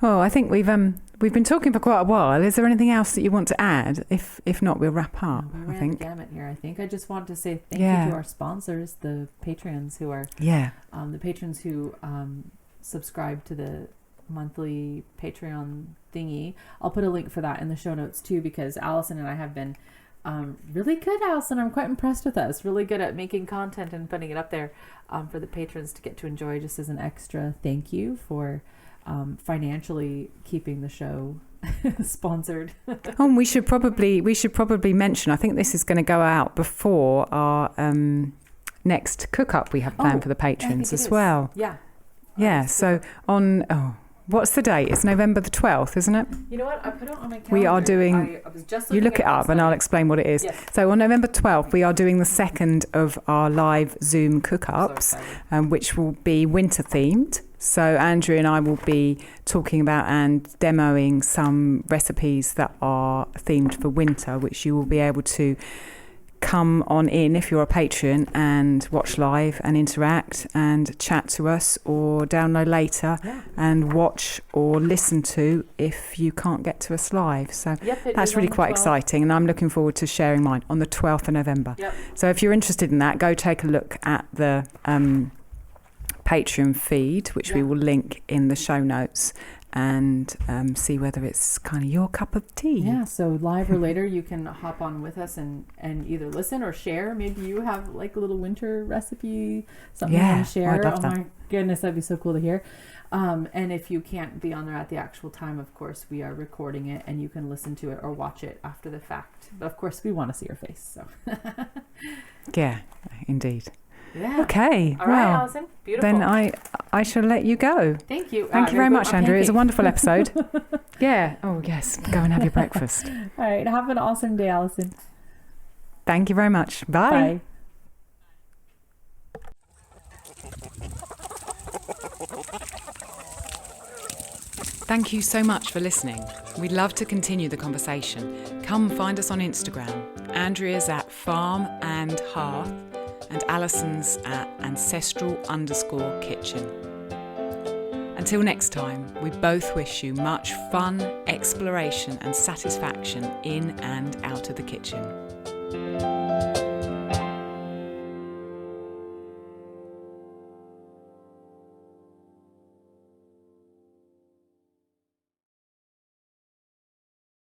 Well, I think we've been talking for quite a while. Is there anything else that you want to add? If not, we'll wrap up.
We ran the gamut here. I think I just want to say thank you to our sponsors, the patrons who are the patrons who subscribe to the monthly Patreon thingy. I'll put a link for that in the show notes too, because Alison and I have been really good, Alison. I'm quite impressed with us. Really good at making content and putting it up there for the patrons to get to enjoy, just as an extra thank you for financially keeping the show sponsored.
We should probably mention, I think this is going to go out before our next cook up we have planned for the patrons as well. So on what's the date? It's November the 12th, isn't it?
You know what? I put it on my calendar.
We are doing...
I was just
you look it up and I'll explain what it is. Yes. So on November 12th, we are doing the second of our live Zoom cook-ups, which will be winter-themed. So Andrea and I will be talking about and demoing some recipes that are themed for winter, which you will be able to come on in if you're a patron and watch live and interact and chat to us, or download later and watch or listen to if you can't get to us live. So that's really quite exciting, and I'm looking forward to sharing mine on the 12th of November. So if you're interested in that, go take a look at the Patreon feed, which we will link in the show notes, and see whether it's kind of your cup of tea.
So live or later, you can hop on with us and either listen or share. Maybe you have like a little winter recipe, something you want to share.
I'd love that.
My goodness, that'd be so cool to hear. And if you can't be on there at the actual time, of course, we are recording it and you can listen to it or watch it after the fact. But of course, we want to see your face. So
yeah, indeed.
Yeah.
Okay.
All right, Alison. Beautiful.
Then I shall let you go.
Thank you.
Thank you very much, Andrea. It's a wonderful episode. Yeah. Oh, yes. Go and have your breakfast.
All right. Have an awesome day, Alison.
Thank you very much. Bye. Thank you so much for listening. We'd love to continue the conversation. Come find us on Instagram. Andrea's at Farm and Hearth, and Alison's at ancestral_kitchen. Until next time, we both wish you much fun, exploration and satisfaction in and out of the kitchen.